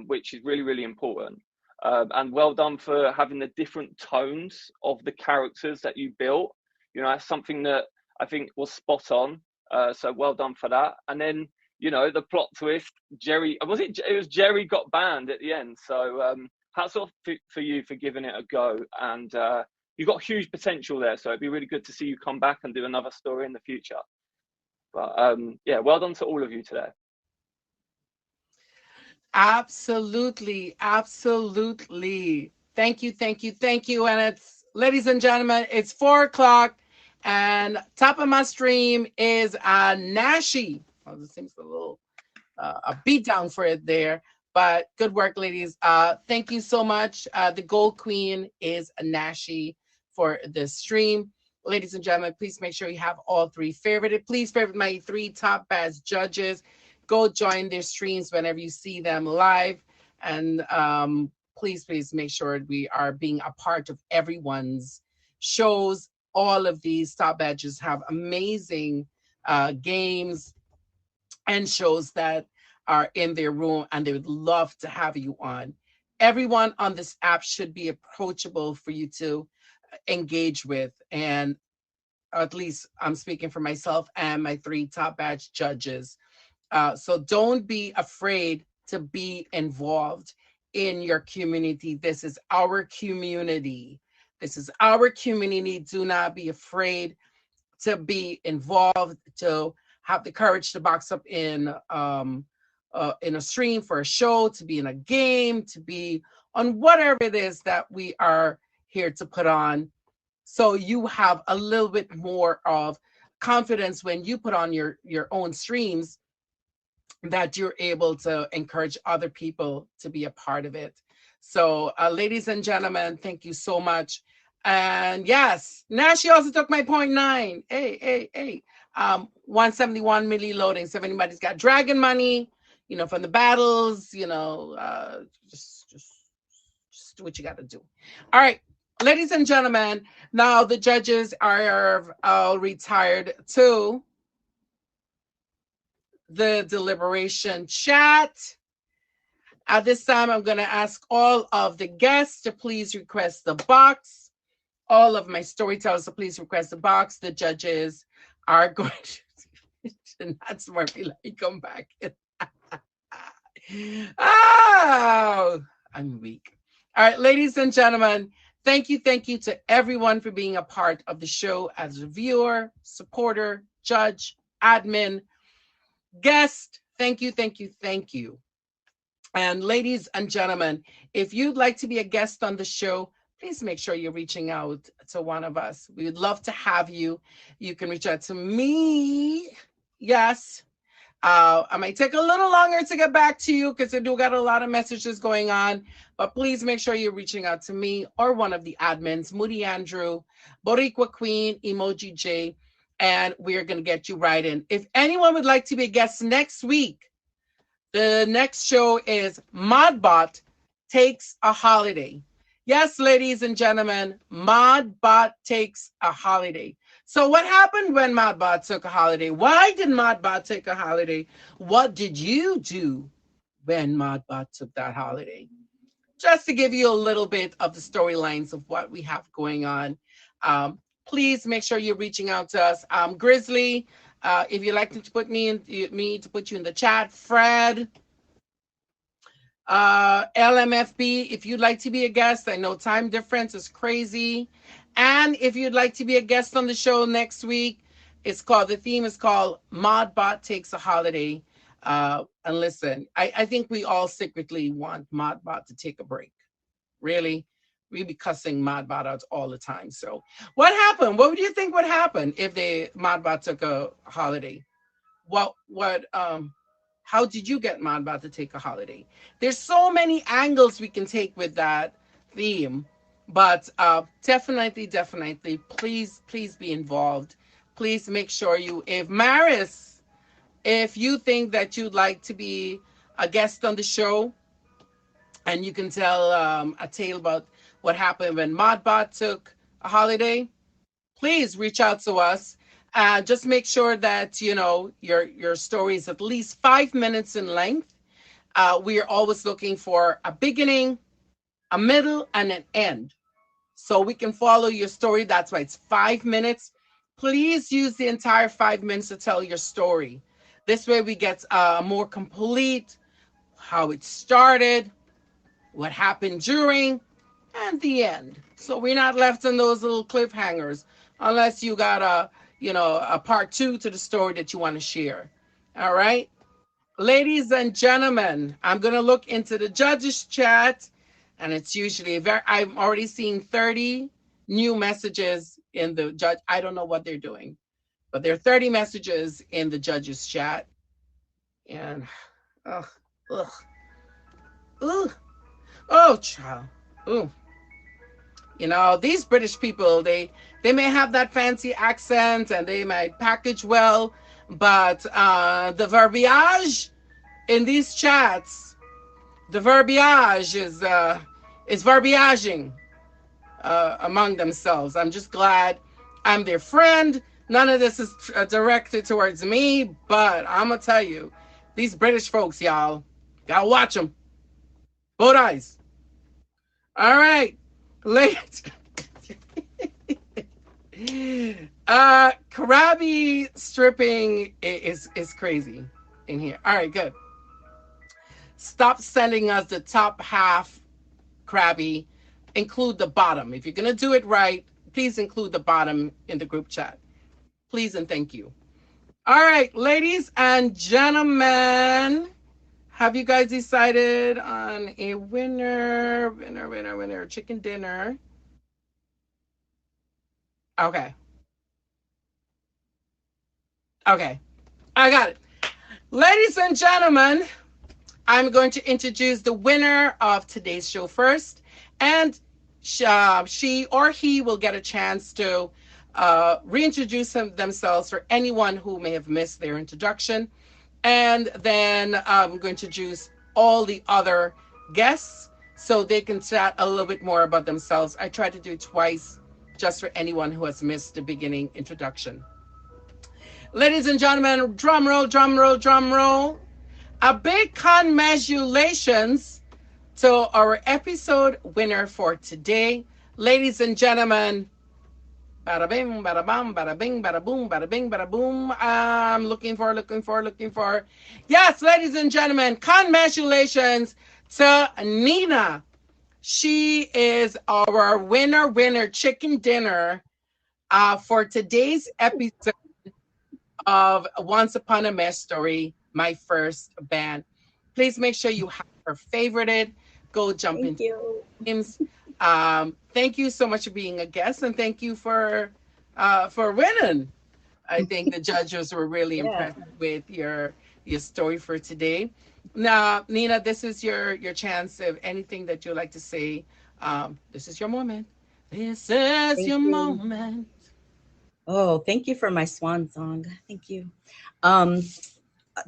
which is really, really important. And well done for having the different tones of the characters that you built. You know, that's something that I think was spot on. So well done for that. And then, you know, the plot twist, Jerry, it was Jerry got banned at the end. So hats off for you for giving it a go. And you've got huge potential there. So it'd be really good to see you come back and do another story in the future. But yeah, well done to all of you today. Absolutely. Absolutely. Thank you. Thank you. Thank you. And it's, ladies and gentlemen, it's 4:00 and top of my stream is Nashi. Oh, this seems a little a beat down for it there, but good work, ladies. Thank you so much. The Gold Queen is Nashi for this stream. Ladies and gentlemen, please make sure you have all three favorited. Please favorite my three top best judges. Go join their streams whenever you see them live. And please make sure we are being a part of everyone's shows. All of these top badges have amazing games and shows that are in their room, and they would love to have you on. Everyone on this app should be approachable for you to engage with. And at least I'm speaking for myself and my three top badge judges. So don't be afraid to be involved in your community. This is our community. This is our community. Do not be afraid to be involved, to have the courage to box up in a stream for a show, to be in a game, to be on whatever it is that we are here to put on. So you have a little bit more of confidence when you put on your own streams, that you're able to encourage other people to be a part of it. So ladies and gentlemen, thank you so much. And yes, now she also took my point nine. Hey. 171 milli loading. So if anybody's got dragon money, from the battles, just do what you got to do. All right, ladies and gentlemen, now the judges are all retired to the deliberation chat. At this time, I'm going to ask all of the guests to please request the box. All of my storytellers to please request the box. The judges are going to not smart me. Let me come back. Oh, I'm weak. All right, ladies and gentlemen, thank you to everyone for being a part of the show as a viewer, supporter, judge, admin, guest. Thank you. And ladies and gentlemen, if you'd like to be a guest on the show, please make sure you're reaching out to one of us. We would love to have you. You can reach out to me. Yes. I might take a little longer to get back to you because I do got a lot of messages going on, but please make sure you're reaching out to me or one of the admins, Moody Andrew, Boricua Queen, Emoji J, and we're going to get you right in. If anyone would like to be a guest next week, the next show is Modbot Takes a Holiday. Yes, ladies and gentlemen, Modbot takes a holiday. So what happened when Modbot took a holiday? Why did Modbot take a holiday? What did you do when Modbot took that holiday? Just to give you a little bit of the storylines of what we have going on. Please make sure you're reaching out to us. Grizzly, if you'd like to put me to put you in the chat. Fred, LMFB, if you'd like to be a guest, I know time difference is crazy. And if you'd like to be a guest on the show next week, the theme is called Modbot Takes a Holiday. And listen, I think we all secretly want Modbot to take a break. Really, we be cussing Modbot out all the time. So what happened? What would you think would happen if Modbot took a holiday? How did you get Modbot to take a holiday? There's so many angles we can take with that theme, but definitely, please be involved. Please make sure if Maris, if you think that you'd like to be a guest on the show, and you can tell a tale about what happened when Modbot took a holiday, please reach out to us. Just make sure that your story is at least 5 minutes in length. We are always looking for a beginning, a middle, and an end, so we can follow your story. That's why it's 5 minutes. Please use the entire 5 minutes to tell your story. This way we get more complete, how it started, what happened during, and the end. So we're not left on those little cliffhangers, unless you got a part 2 to the story that you want to share. All right, ladies and gentlemen, I'm going to look into the judges chat, and it's usually I'm already seeing 30 new messages in the judge. I don't know what they're doing, but there are 30 messages in the judges chat. And oh, child. Ooh. These British people, they may have that fancy accent and they might package well, but the verbiage in these chats, the verbiage is verbiaging among themselves. I'm just glad I'm their friend. None of this is directed towards me, but I'm going to tell you, these British folks, y'all, gotta watch them. Both eyes. All right. Late. Krabby stripping is crazy in here. All right, good. Stop sending us the top half, Krabby. Include the bottom. If you're gonna do it right, please include the bottom in the group chat. Please and thank you. All right, ladies and gentlemen, have you guys decided on a winner? Chicken dinner. Okay. I got it. Ladies and gentlemen, I'm going to introduce the winner of today's show first. And she or he will get a chance to reintroduce themselves for anyone who may have missed their introduction. And then I'm going to introduce all the other guests so they can chat a little bit more about themselves. I try to do it twice just for anyone who has missed the beginning introduction. Ladies and gentlemen, drum roll, drum roll, drum roll. A big congratulations to our episode winner for today. Ladies and gentlemen, bada bing, bada bam, bada bing, bada boom, bada bing, bada boom. I'm looking for. Yes, ladies and gentlemen, congratulations to Nina. She is our winner chicken dinner for today's episode of Once Upon a Mesh Story, my first band. Please make sure you have her favorited. Go jump Thank into you. games. Thank you so much for being a guest, and thank you for winning. I think the judges were really Yeah. impressed with your story for today. Now, Nina, this is your chance. Of anything that you'd like to say, this is your moment. This is Thank your you. moment. Oh, thank you for my swan song. Thank you. Um,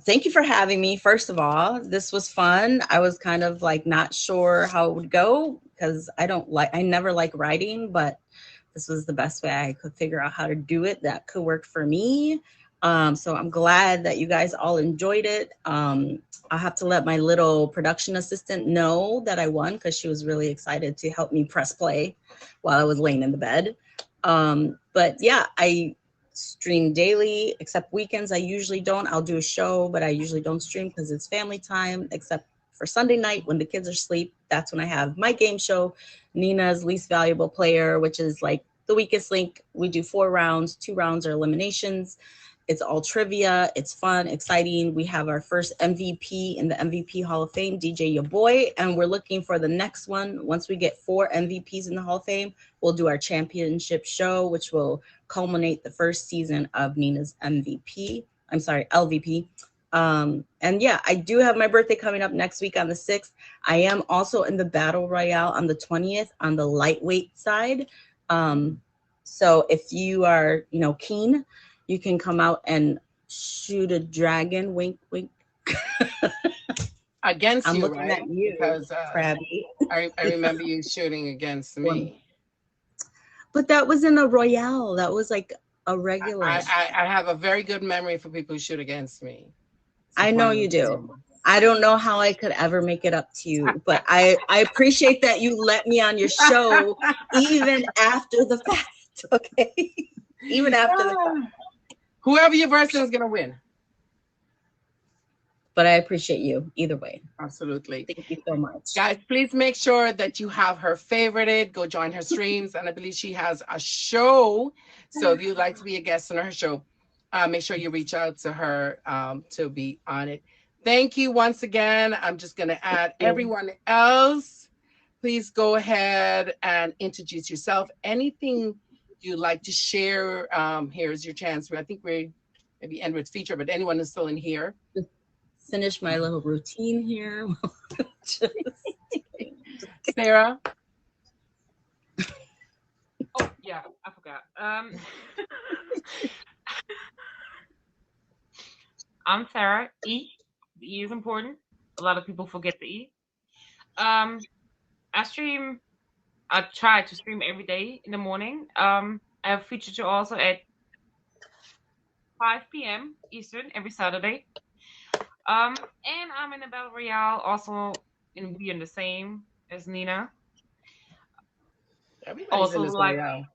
Thank you for having me. First of all, this was fun. I was kind of like not sure how it would go because I never like writing, but this was the best way I could figure out how to do it that could work for me. So I'm glad that you guys all enjoyed it. I'll have to let my little production assistant know that I won because she was really excited to help me press play while I was laying in the bed. But yeah, I stream daily, except weekends. I usually don't. I'll do a show, but I usually don't stream because it's family time, except for Sunday night when the kids are asleep. That's when I have my game show, Nina's Least Valuable Player, which is like the weakest link. We do 4 rounds. 2 rounds are eliminations. It's all trivia. It's fun, exciting. We have our first MVP in the MVP Hall of Fame, DJ Your Boy, and we're looking for the next one. Once we get 4 MVPs in the Hall of Fame, we'll do our championship show, which will culminate the first season of Nina's MVP. I'm sorry, LVP. And yeah, I do have my birthday coming up next week on the 6th. I am also in the Battle Royale on the 20th on the lightweight side. So if you are, keen, you can come out and shoot a dragon. Wink, wink. Against I'm you, looking right? at you, Because Krabby. I remember you shooting against me. But that wasn't a royale. That was like a regular. I have a very good memory for people who shoot against me. I know you do. I don't know how I could ever make it up to you, but I appreciate that you let me on your show even after the fact. Okay, even after the fact. Whoever your person is gonna win. But I appreciate you either way. Absolutely. Thank you so much. Guys, please make sure that you have her favorited. Go join her streams. And I believe she has a show. So if you'd like to be a guest on her show, make sure you reach out to her to be on it. Thank you once again. I'm just going to add everyone else. Please go ahead and introduce yourself. Anything you'd like to share, here's your chance. I think we maybe end with feature, but anyone who's still in here. Finish my little routine here. Sarah? Oh, yeah, I forgot. I'm Sarah. E. The E is important. A lot of people forget the E. I try to stream every day in the morning. I have featured you also at 5 p.m. Eastern every Saturday. And I'm in the Battle Royale, also in the same as Nina. Everybody's also in this like Royale.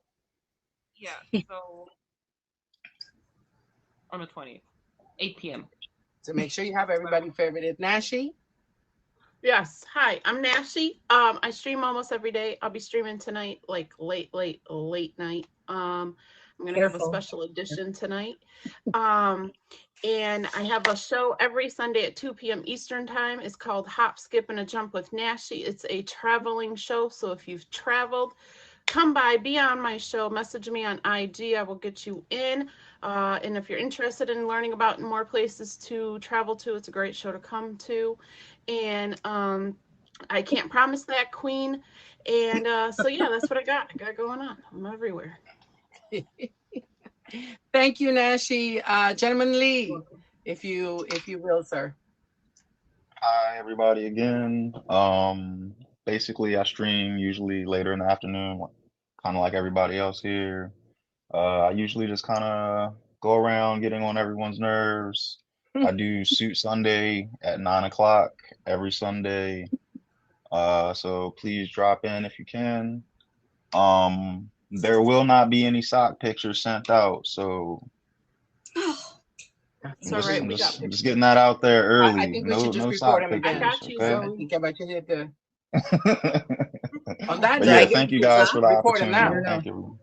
Yeah, so on the 20th, 8 p.m. So make sure you have everybody favorited. Nashi? Yes. Hi, I'm Nashi. I stream almost every day. I'll be streaming tonight, like late night. I'm gonna have a special edition tonight. And I have a show every Sunday at 2 p.m. Eastern time. It's called Hop, Skip, and a Jump with Nashi. It's a traveling show. So if you've traveled, come by, be on my show, message me on IG. I will get you in. And if you're interested in learning about more places to travel to, it's a great show to come to. And I can't promise that, Queen. And so yeah, that's what I got going on. I'm everywhere. Thank you, Nashi. Gentleman Lee, if you will, sir. Hi, everybody again. Basically, I stream usually later in the afternoon, kind of like everybody else here. I usually just kind of go around getting on everyone's nerves. I do Suit Sunday at 9 o'clock every Sunday. So please drop in if you can. There will not be any sock pictures sent out, so That's all right. We got I'm pictures. just getting that out there I early. think we should just No report sock him again. I pictures, got you, okay? I Zoe. think about you did the on But that Did I yeah, day. get thank you kids guys up? for the Report him opportunity. now. No. Thank you.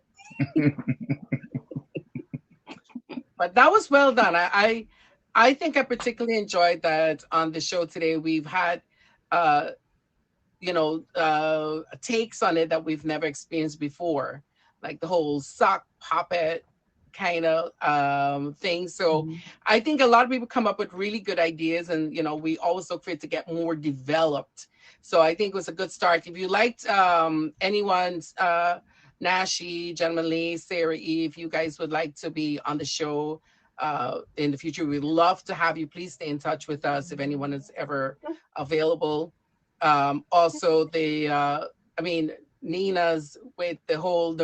But that was well done. I think I particularly enjoyed that on the show today. We've had uh takes on it that we've never experienced before, like the whole sock puppet kind of thing. So Mm-hmm. I think a lot of people come up with really good ideas, and we always look for it to get more developed. So I think it was a good start. If you liked anyone's Nashi, Gentleman Lee, Sarah E, if you guys would like to be on the show in the future, we'd love to have you. Please stay in touch with us if anyone is ever available. Also I mean, Nina's with the whole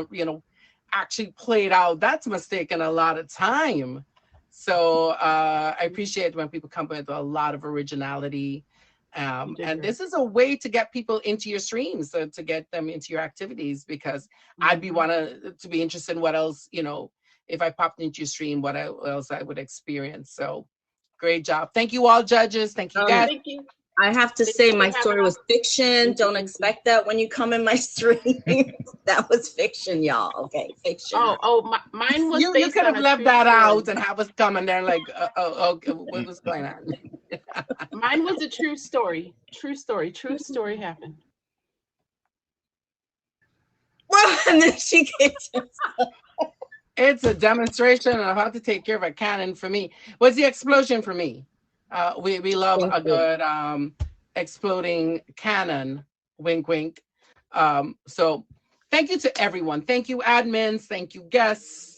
actually played out. That's a mistake in a lot of time. So I appreciate when people come with a lot of originality. And this is a way to get people into your streams, so to get them into your activities, because I'd be to be interested in what else, if I popped into your stream, what else I would experience. So great job. Thank you all judges. Thank you guys. Thank you. I have to say my story was fiction. Don't expect that when you come in my stream. That was fiction, y'all. Okay, fiction. Mine was you could have left that out and have us come and then like, okay, what was going on? Mine was a true story. True story happened. Well, and then she gets It's a demonstration of how to take care of a cannon for me. What's the explosion for me? We love a good exploding cannon. Wink, wink. So thank you to everyone. Thank you, admins. Thank you, guests.